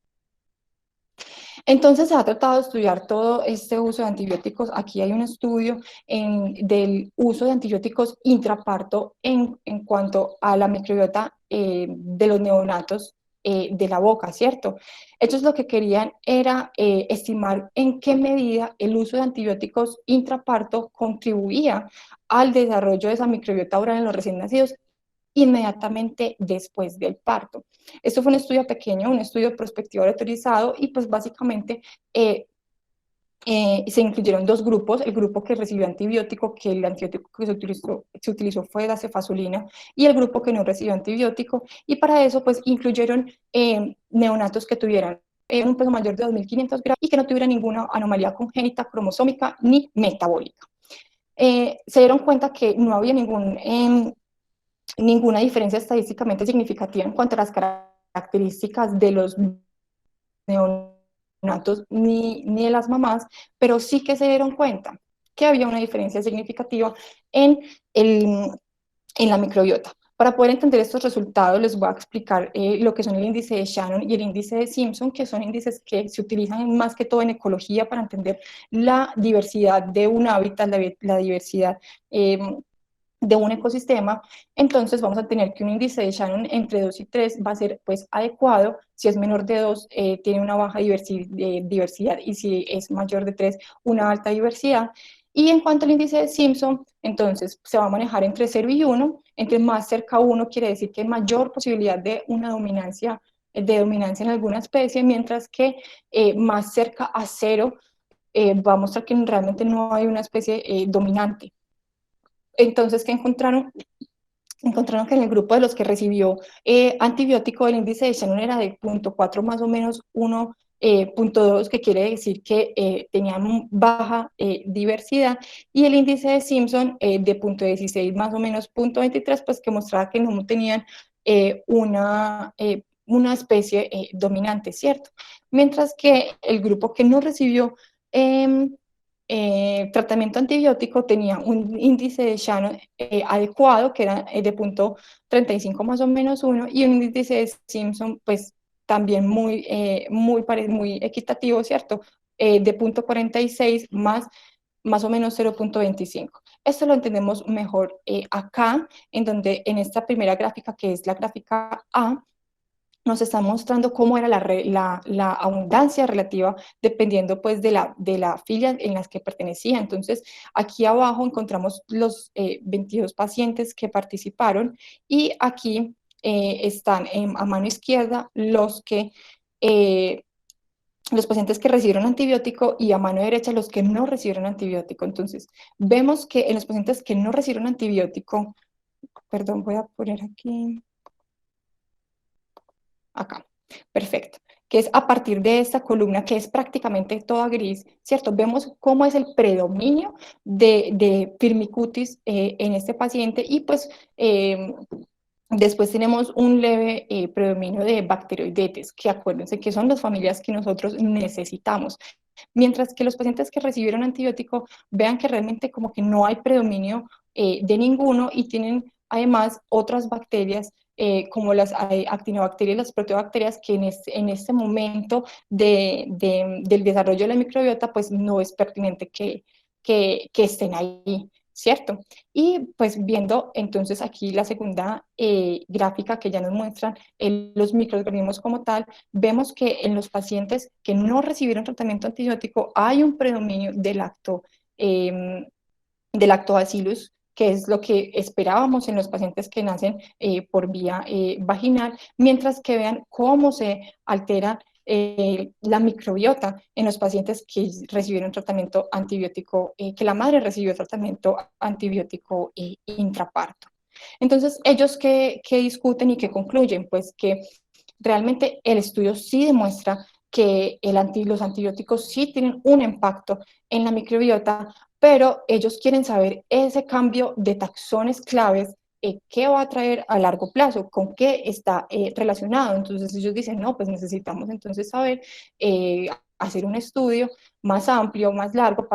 Entonces se ha tratado de estudiar todo este uso de antibióticos. Aquí hay un estudio del uso de antibióticos intraparto en cuanto a la microbiota de los neonatos de la boca, ¿cierto? Ellos lo que querían era estimar en qué medida el uso de antibióticos intraparto contribuía al desarrollo de esa microbiota oral en los recién nacidos inmediatamente después del parto. Esto fue un estudio pequeño, un estudio prospectivo autorizado, y pues básicamente se incluyeron dos grupos: el grupo que recibió antibiótico, que el antibiótico que se utilizó fue la cefazolina, y el grupo que no recibió antibiótico, y para eso pues incluyeron neonatos que tuvieran un peso mayor de 2.500 gramos y que no tuvieran ninguna anomalía congénita, cromosómica ni metabólica. Se dieron cuenta que no había ninguna diferencia estadísticamente significativa en cuanto a las características de los neonatos ni de las mamás, pero sí que se dieron cuenta que había una diferencia significativa en, el, en la microbiota. Para poder entender estos resultados, les voy a explicar lo que son el índice de Shannon y el índice de Simpson, que son índices que se utilizan más que todo en ecología para entender la diversidad de un hábitat, la diversidad de un ecosistema. Entonces vamos a tener que un índice de Shannon entre 2 y 3 va a ser pues adecuado. Si es menor de 2 tiene una baja diversidad, y si es mayor de 3 una alta diversidad. Y en cuanto al índice de Simpson, entonces se va a manejar entre 0 y 1. Entre más cerca a 1 quiere decir que hay mayor posibilidad de una dominancia, en alguna especie, mientras que más cerca a 0 va a mostrar que realmente no hay una especie dominante. Entonces, ¿qué encontraron? Encontraron que en el grupo de los que recibió antibiótico, el índice de Shannon era de 0.4 más o menos 1, 0.2, que quiere decir que tenían baja diversidad, y el índice de Simpson de 0.16 más o menos 0.23, pues que mostraba que no tenían una especie dominante, ¿cierto? Mientras que el grupo que no recibió eh, tratamiento antibiótico tenía un índice de Shannon adecuado, que era de 0.35 más o menos 1, y un índice de Simpson, pues también muy equitativo, ¿cierto? De 0.46 más o menos 0.25. Esto lo entendemos mejor acá, en donde en esta primera gráfica, que es la gráfica A, nos está mostrando cómo era la abundancia relativa dependiendo pues de la filia en las que pertenecía. Entonces, aquí abajo encontramos los 22 pacientes que participaron, y aquí están a mano izquierda los pacientes que recibieron antibiótico, y a mano derecha los que no recibieron antibiótico. Entonces, vemos que en los pacientes que no recibieron antibiótico, perdón, voy a poner aquí, acá. Perfecto. Que es a partir de esta columna, que es prácticamente toda gris, ¿cierto? Vemos cómo es el predominio de Firmicutes en este paciente, y pues después tenemos un leve predominio de bacteroidetes, que acuérdense que son las familias que nosotros necesitamos. Mientras que los pacientes que recibieron antibiótico vean que realmente como que no hay predominio de ninguno, y tienen además otras bacterias como las actinobacterias, las proteobacterias, que en este momento del desarrollo de la microbiota, pues no es pertinente que estén ahí, ¿cierto? Y pues viendo entonces aquí la segunda gráfica, que ya nos muestra los microorganismos como tal, vemos que en los pacientes que no recibieron tratamiento antibiótico hay un predominio del lactobacillus, que es lo que esperábamos en los pacientes que nacen por vía vaginal, mientras que vean cómo se altera la microbiota en los pacientes que recibieron tratamiento antibiótico, que la madre recibió tratamiento antibiótico intraparto. Entonces, ¿ellos qué discuten y qué concluyen? Pues que realmente el estudio sí demuestra que los antibióticos sí tienen un impacto en la microbiota, pero ellos quieren saber ese cambio de taxones claves, qué va a traer a largo plazo, con qué está relacionado. Entonces ellos dicen, no, pues necesitamos entonces saber, hacer un estudio más amplio, más largo,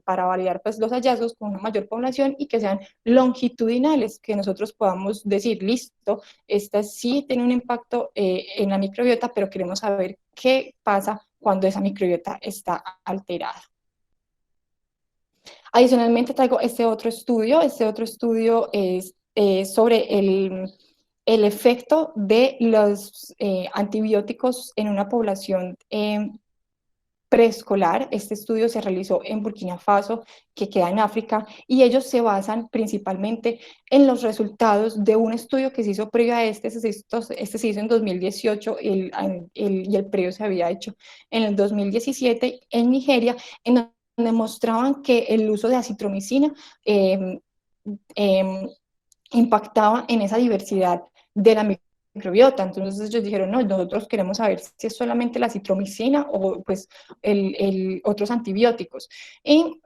para validar pues, los hallazgos con una mayor población, y que sean longitudinales, que nosotros podamos decir, listo, esta sí tiene un impacto en la microbiota, pero queremos saber qué pasa cuando esa microbiota está alterada. Adicionalmente traigo este otro estudio es sobre el efecto de los antibióticos en una población preescolar. Este estudio se realizó en Burkina Faso, que queda en África, y ellos se basan principalmente en los resultados de un estudio que se hizo previo a este se hizo en 2018, y el previo se había hecho en el 2017 en Nigeria, en donde mostraban que el uso de acitromicina eh, eh, impactaba en esa diversidad de la microbiota. Entonces ellos dijeron, no, nosotros queremos saber si es solamente la citromicina o pues otros antibióticos. Y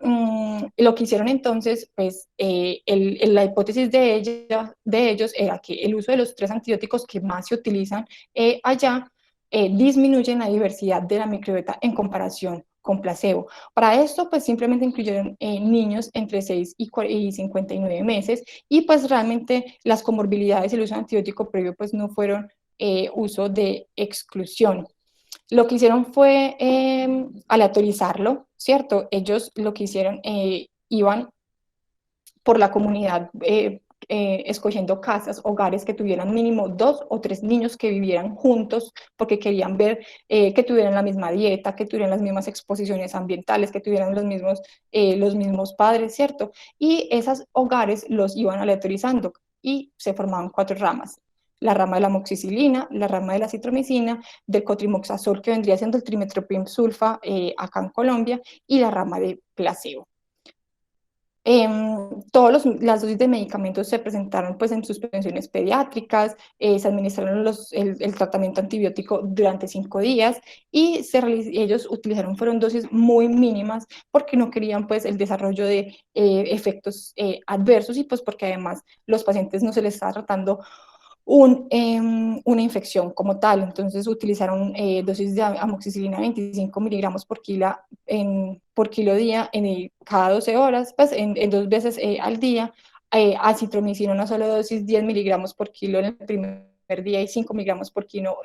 lo que hicieron entonces, pues la hipótesis de ellos era que el uso de los 3 antibióticos que más se utilizan allá disminuyen la diversidad de la microbiota en comparación con placebo. Para esto, pues simplemente incluyeron niños entre 6 y 59 meses, y pues realmente las comorbilidades y el uso de antibiótico previo pues no fueron uso de exclusión. Lo que hicieron fue aleatorizarlo, ¿cierto? Ellos lo que hicieron, iban por la comunidad escogiendo casas, hogares que tuvieran mínimo 2 o 3 niños que vivieran juntos, porque querían ver que tuvieran la misma dieta, que tuvieran las mismas exposiciones ambientales, que tuvieran los mismos padres, ¿cierto? Y esos hogares los iban aleatorizando y se formaban 4 ramas. La rama de la amoxicilina, la rama de la citromicina, del cotrimoxazol, que vendría siendo el trimetoprim sulfa acá en Colombia, y la rama de placebo. Todas las dosis de medicamentos se presentaron pues en suspensiones pediátricas, se administraron el tratamiento antibiótico durante 5 días, y ellos fueron dosis muy mínimas porque no querían pues el desarrollo de efectos adversos, y pues porque además los pacientes no se les estaba tratando una infección como tal. Entonces utilizaron dosis de amoxicilina 25 miligramos por kilo día cada 12 horas, pues en 2 veces al día. Acitromicina, una sola dosis, 10 miligramos por kilo en el primer día y 5 miligramos por kilo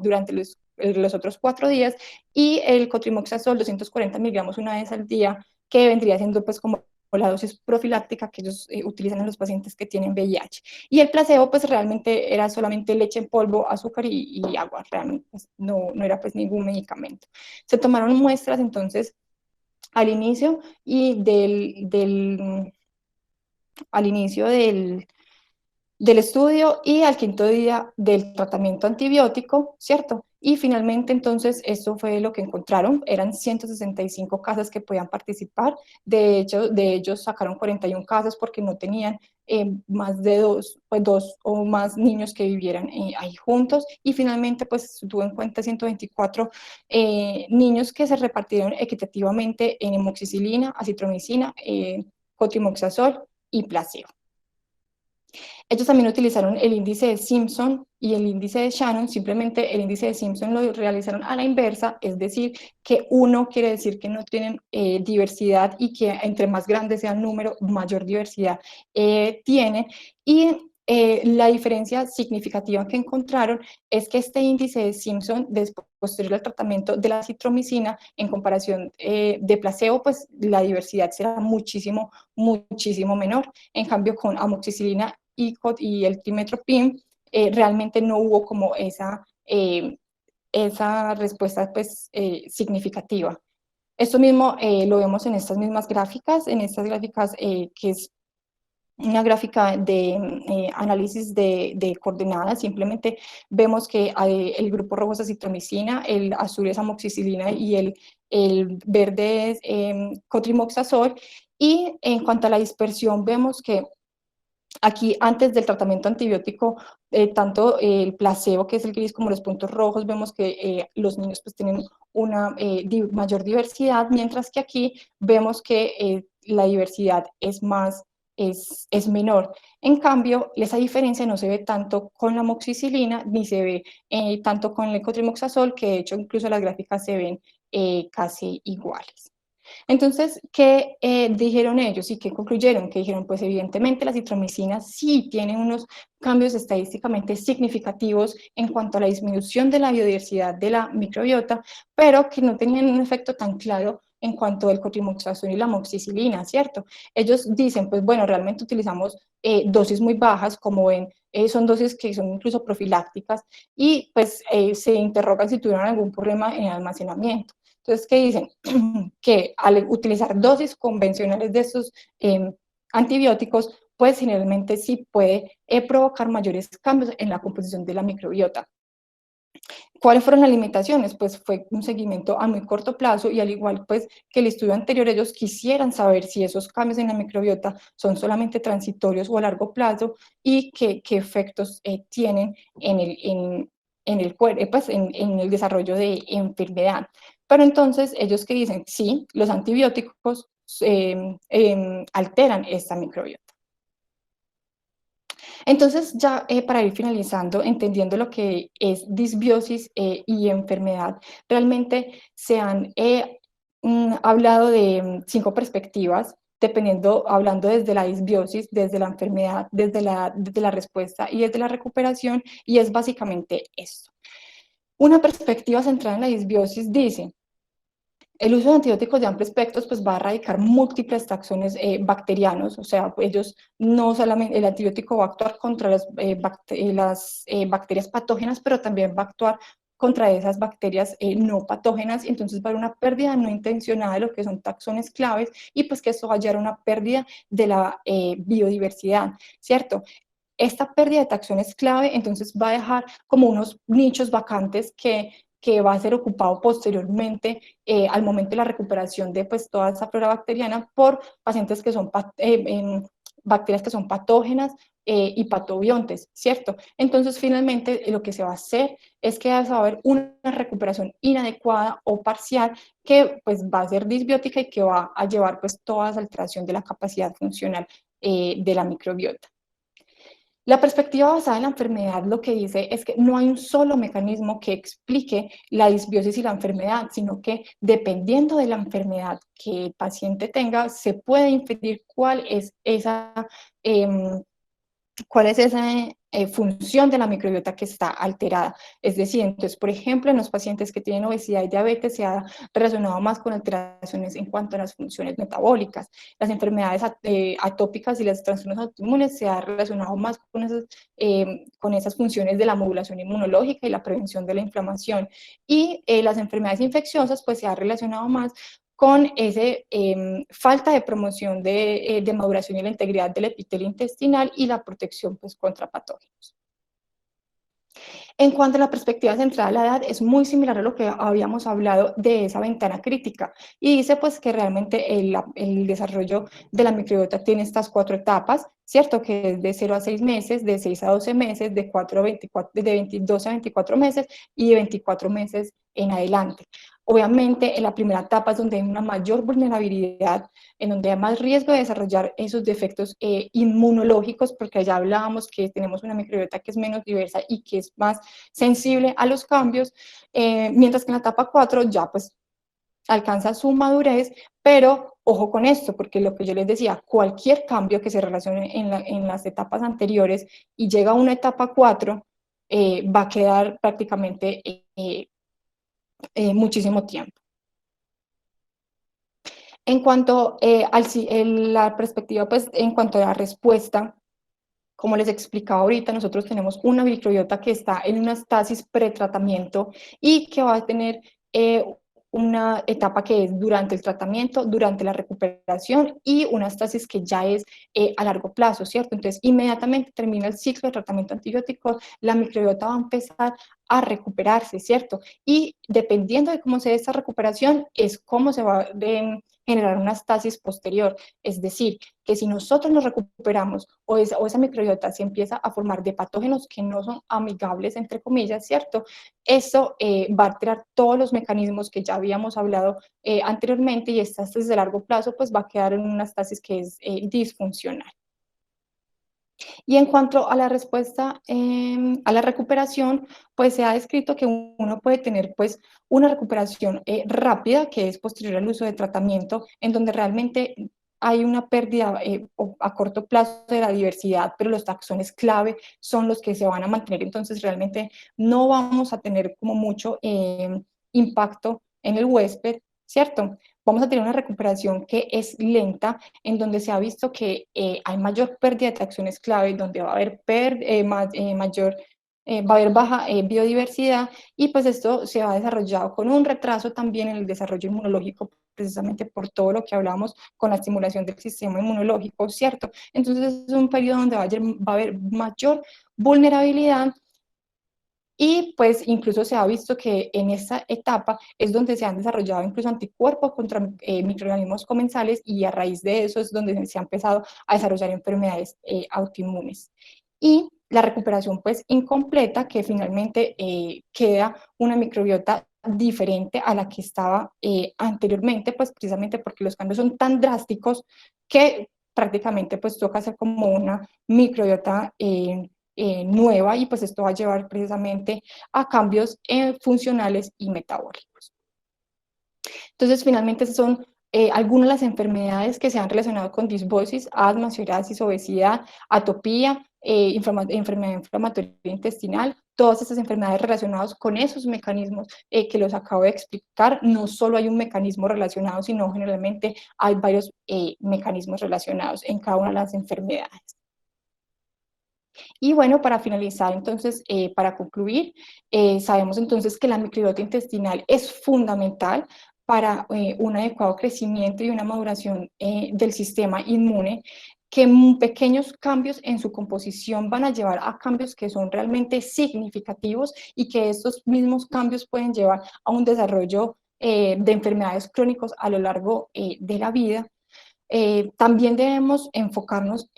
durante los otros 4 días, y el cotrimoxazol 240 miligramos una vez al día, que vendría siendo pues como la dosis profiláctica que ellos utilizan en los pacientes que tienen VIH. Y el placebo pues realmente era solamente leche en polvo, azúcar y agua, realmente pues, no era pues ningún medicamento. Se tomaron muestras entonces al inicio y al inicio del estudio y al 5.º día del tratamiento antibiótico, ¿cierto? Y finalmente, entonces, esto fue lo que encontraron. Eran 165 casas que podían participar. De hecho, de ellos sacaron 41 casas porque no tenían más de dos o más niños que vivieran ahí juntos. Y finalmente, pues, tuvo en cuenta 124 niños que se repartieron equitativamente en amoxicilina, acitromicina, cotrimoxazol y placebo. Ellos también utilizaron el índice de Simpson y el índice de Shannon. Simplemente el índice de Simpson lo realizaron a la inversa, es decir, que uno quiere decir que no tienen diversidad, y que entre más grande sea el número, mayor diversidad tiene. Y la diferencia significativa que encontraron es que este índice de Simpson, posterior al tratamiento de la citromicina, en comparación de placebo, pues la diversidad será muchísimo, muchísimo menor. En cambio, con amoxicilina y el trimetoprim, realmente no hubo como esa respuesta pues, significativa. Esto mismo lo vemos en estas mismas gráficas, que es una gráfica de análisis de coordenadas. Simplemente vemos que el grupo rojo es acitromicina, el azul es amoxicilina y el verde es cotrimoxazol. Y en cuanto a la dispersión, vemos que aquí, antes del tratamiento antibiótico, tanto el placebo, que es el gris, como los puntos rojos, vemos que los niños pues tienen una mayor diversidad, mientras que aquí vemos que la diversidad es menor. En cambio, esa diferencia no se ve tanto con la amoxicilina, ni se ve tanto con el cotrimoxazol, que de hecho incluso las gráficas se ven casi iguales. Entonces, ¿qué dijeron ellos y qué concluyeron? Que dijeron, pues evidentemente la citromicina sí tiene unos cambios estadísticamente significativos en cuanto a la disminución de la biodiversidad de la microbiota, pero que no tenían un efecto tan claro en cuanto al cotrimoxazol y la amoxicilina, ¿cierto? Ellos dicen, pues bueno, realmente utilizamos dosis muy bajas, como ven, son dosis que son incluso profilácticas, y pues se interrogan si tuvieron algún problema en el almacenamiento. Entonces, ¿qué dicen? Que al utilizar dosis convencionales de estos antibióticos, pues generalmente sí puede provocar mayores cambios en la composición de la microbiota. ¿Cuáles fueron las limitaciones? Pues fue un seguimiento a muy corto plazo, y al igual pues que el estudio anterior, ellos quisieran saber si esos cambios en la microbiota son solamente transitorios o a largo plazo, y qué efectos tienen en el cuerpo, pues en el desarrollo de enfermedad. Pero entonces ellos que dicen, sí, los antibióticos alteran esta microbiota. Entonces, ya para ir finalizando, entendiendo lo que es disbiosis y enfermedad, realmente se han hablado de 5 perspectivas, dependiendo, hablando desde la disbiosis, desde la enfermedad, desde la respuesta y desde la recuperación, y es básicamente esto. Una perspectiva centrada en la disbiosis dice: el uso de antibióticos de amplio espectro pues, va a erradicar múltiples taxones bacterianos, o sea, ellos no solamente, el antibiótico va a actuar contra las bacterias patógenas, pero también va a actuar contra esas bacterias no patógenas, entonces va a haber una pérdida no intencionada de lo que son taxones claves y pues que esto va a llevar a una pérdida de la biodiversidad, ¿cierto? Esta pérdida de taxones clave entonces va a dejar como unos nichos vacantes que va a ser ocupado posteriormente al momento de la recuperación de pues, toda esa flora bacteriana por pacientes que son bacterias que son patógenas y patobiontes, ¿cierto? Entonces, finalmente, lo que se va a hacer es que va a haber una recuperación inadecuada o parcial que pues, va a ser disbiótica y que va a llevar pues, toda esa alteración de la capacidad funcional de la microbiota. La perspectiva basada en la enfermedad lo que dice es que no hay un solo mecanismo que explique la disbiosis y la enfermedad, sino que dependiendo de la enfermedad que el paciente tenga, se puede inferir cuál es esa función de la microbiota que está alterada. Es decir, entonces, por ejemplo, en los pacientes que tienen obesidad y diabetes se ha relacionado más con alteraciones en cuanto a las funciones metabólicas. Las enfermedades atópicas y los trastornos autoinmunes se ha relacionado más con esas funciones de la modulación inmunológica y la prevención de la inflamación. Y las enfermedades infecciosas, pues se ha relacionado más con esa falta de promoción de maduración y la integridad del epitelio intestinal y la protección pues, contra patógenos. En cuanto a la perspectiva centrada a la edad, es muy similar a lo que habíamos hablado de esa ventana crítica y dice pues que realmente el desarrollo de la microbiota tiene estas 4 etapas, ¿cierto? Que es de 0 a 6 meses, de 6 a 12 meses, de 22 a 24 meses y de 24 meses en adelante. Obviamente, en la primera etapa es donde hay una mayor vulnerabilidad, en donde hay más riesgo de desarrollar esos defectos inmunológicos, porque ya hablábamos que tenemos una microbiota que es menos diversa y que es más sensible a los cambios, mientras que en la etapa 4 ya pues alcanza su madurez, pero ojo con esto, porque lo que yo les decía, cualquier cambio que se relacione en las etapas anteriores y llega a una etapa 4, va a quedar prácticamente muchísimo tiempo. En cuanto a la perspectiva, pues en cuanto a la respuesta, como les explicaba ahorita, nosotros tenemos una microbiota que está en una estasis pretratamiento y que va a tener una etapa que es durante el tratamiento, durante la recuperación y una estasis que ya es a largo plazo, ¿cierto? Entonces, inmediatamente termina el ciclo de tratamiento antibiótico, la microbiota va a empezar a recuperarse, ¿cierto? Y dependiendo de cómo sea esta recuperación, es cómo se va a generar una estasis posterior. Es decir, que si nosotros nos recuperamos o esa microbiota se empieza a formar de patógenos que no son amigables, entre comillas, ¿cierto? Eso va a alterar todos los mecanismos que ya habíamos hablado anteriormente y esta estasis de largo plazo pues va a quedar en una estasis que es disfuncional. Y en cuanto a la respuesta a la recuperación, pues se ha descrito que uno puede tener pues una recuperación rápida, que es posterior al uso de tratamiento, en donde realmente hay una pérdida a corto plazo de la diversidad, pero los taxones clave son los que se van a mantener, entonces realmente no vamos a tener como mucho impacto en el huésped, ¿cierto? Vamos a tener una recuperación que es lenta, en donde se ha visto que hay mayor pérdida de taxones clave, donde va a haber va a haber baja biodiversidad y pues esto se ha desarrollado con un retraso también en el desarrollo inmunológico, precisamente por todo lo que hablamos con la estimulación del sistema inmunológico, ¿cierto? Entonces es un periodo donde va a haber mayor vulnerabilidad y pues incluso se ha visto que en esta etapa es donde se han desarrollado incluso anticuerpos contra microorganismos comensales y a raíz de eso es donde se ha empezado a desarrollar enfermedades autoinmunes. Y la recuperación pues incompleta, que finalmente queda una microbiota diferente a la que estaba anteriormente, pues precisamente porque los cambios son tan drásticos que prácticamente pues toca hacer como una microbiota nueva, y pues esto va a llevar precisamente a cambios funcionales y metabólicos. Entonces, finalmente son algunas de las enfermedades que se han relacionado con disbiosis: asma, psoriasis, obesidad, atopía, enfermedad inflamatoria intestinal. Todas estas enfermedades relacionadas con esos mecanismos que los acabo de explicar. No solo hay un mecanismo relacionado, sino generalmente hay varios mecanismos relacionados en cada una de las enfermedades. Y bueno, para finalizar, entonces, para concluir, sabemos entonces que la microbiota intestinal es fundamental para un adecuado crecimiento y una maduración del sistema inmune, que pequeños cambios en su composición van a llevar a cambios que son realmente significativos, y que estos mismos cambios pueden llevar a un desarrollo de enfermedades crónicas a lo largo de la vida. También debemos enfocarnos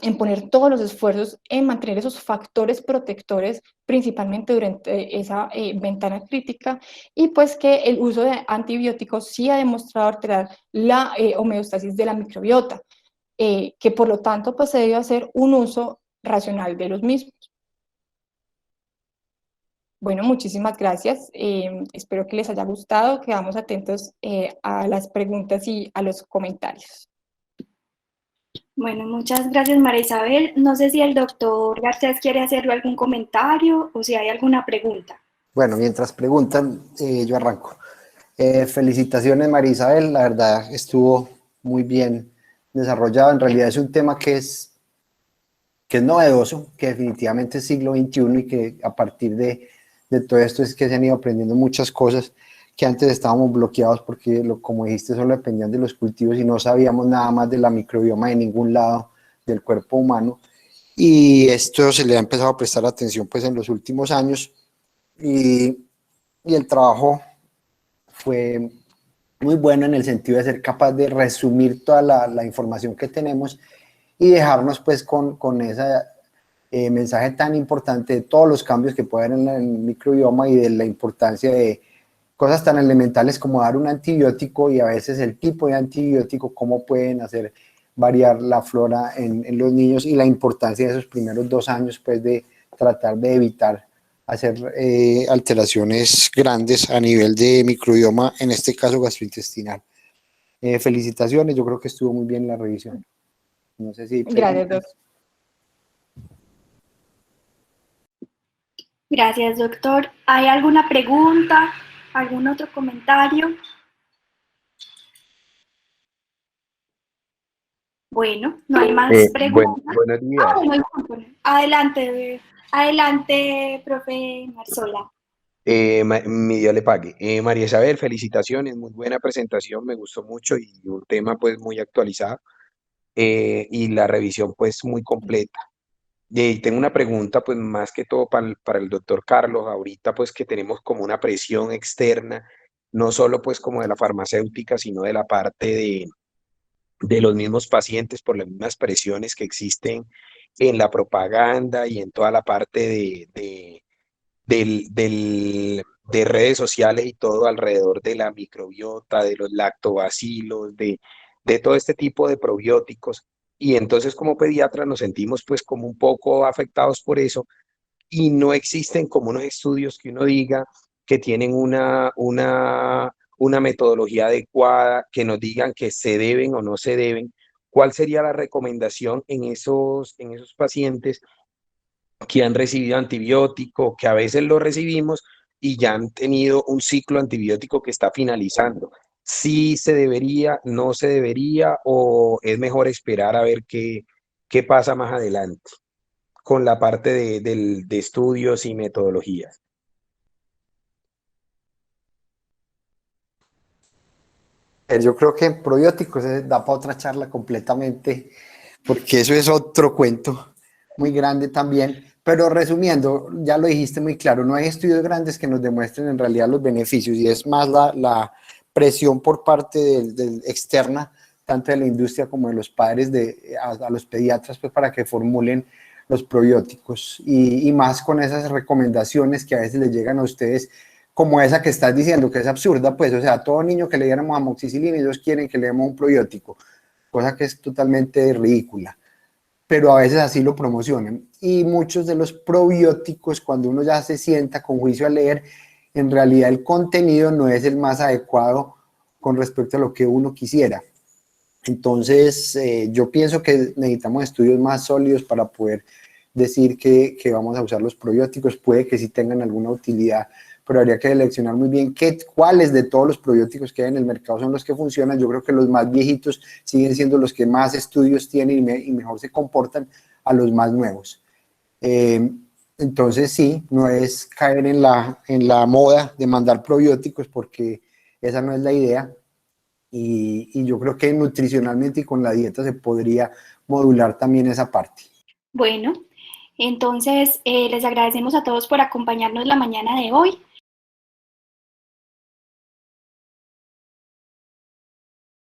en poner todos los esfuerzos en mantener esos factores protectores, principalmente durante esa ventana crítica, y pues que el uso de antibióticos sí ha demostrado alterar la homeostasis de la microbiota, que por lo tanto pues se debe hacer un uso racional de los mismos. Bueno, muchísimas gracias. Espero que les haya gustado. Quedamos atentos a las preguntas y a los comentarios. Bueno, muchas gracias, María Isabel. No sé si el doctor Garcés quiere hacerle algún comentario o si hay alguna pregunta. Bueno, mientras preguntan, yo arranco. Felicitaciones, María Isabel, la verdad estuvo muy bien desarrollado. En realidad es un tema que es novedoso, que definitivamente es siglo XXI, y que a partir de todo esto es que se han ido aprendiendo muchas cosas que antes estábamos bloqueados porque, como dijiste, solo dependían de los cultivos y no sabíamos nada más de la microbioma de ningún lado del cuerpo humano. Y esto se le ha empezado a prestar atención pues en los últimos años, y el trabajo fue muy bueno en el sentido de ser capaz de resumir toda la información que tenemos y dejarnos pues con ese mensaje tan importante de todos los cambios que puede haber en el microbioma, y de la importancia de cosas tan elementales como dar un antibiótico, y a veces el tipo de antibiótico, cómo pueden hacer variar la flora en los niños, y la importancia de esos primeros 2 años pues de tratar de evitar hacer alteraciones grandes a nivel de microbioma, en este caso gastrointestinal. Felicitaciones, yo creo que estuvo muy bien la revisión. No sé si... Gracias, doctor. Gracias, doctor. ¿Hay alguna pregunta? ¿Algún otro comentario? Bueno, no hay más preguntas. Buenos días. Adelante, profe Marzola. Mi Dios le pague. María Isabel, felicitaciones, muy buena presentación, me gustó mucho, y un tema pues muy actualizado, y la revisión pues muy completa. Y tengo una pregunta pues más que todo para el doctor Carlos, ahorita pues que tenemos como una presión externa, no solo pues como de la farmacéutica, sino de la parte de los mismos pacientes, por las mismas presiones que existen en la propaganda y en toda la parte de redes sociales y todo alrededor de la microbiota, de los lactobacilos, de todo este tipo de probióticos. Y entonces como pediatras nos sentimos pues como un poco afectados por eso, y no existen como unos estudios que uno diga que tienen una metodología adecuada, que nos digan que se deben o no se deben. ¿Cuál sería la recomendación en esos pacientes que han recibido antibiótico, que a veces lo recibimos y ya han tenido un ciclo antibiótico que está finalizando? ¿Sí se debería, no se debería, o es mejor esperar a ver qué pasa más adelante con la parte de estudios y metodologías? Yo creo que probióticos da para otra charla completamente, porque eso es otro cuento muy grande también. Pero resumiendo, ya lo dijiste muy claro, no hay estudios grandes que nos demuestren en realidad los beneficios, y es más la presión por parte externa, tanto de la industria como de los padres, a los pediatras, pues, para que formulen los probióticos, y más con esas recomendaciones que a veces les llegan a ustedes, como esa que estás diciendo, que es absurda, pues, o sea, a todo niño que le diéramos amoxicilina, ellos quieren que le demos un probiótico. cosa que es totalmente ridícula, pero a veces así lo promocionan. Y muchos de los probióticos, cuando uno ya se sienta con juicio a leer, en realidad el contenido no es el más adecuado con respecto a lo que uno quisiera. Entonces, yo pienso que necesitamos estudios más sólidos para poder decir que vamos a usar los probióticos. Puede que sí tengan alguna utilidad, pero habría que seleccionar muy bien cuáles de todos los probióticos que hay en el mercado son los que funcionan. Yo creo que los más viejitos siguen siendo los que más estudios tienen y mejor se comportan a los más nuevos. Entonces sí, no es caer en la moda de mandar probióticos, porque esa no es la idea. Y yo creo que nutricionalmente y con la dieta se podría modular también esa parte. Bueno, entonces les agradecemos a todos por acompañarnos la mañana de hoy.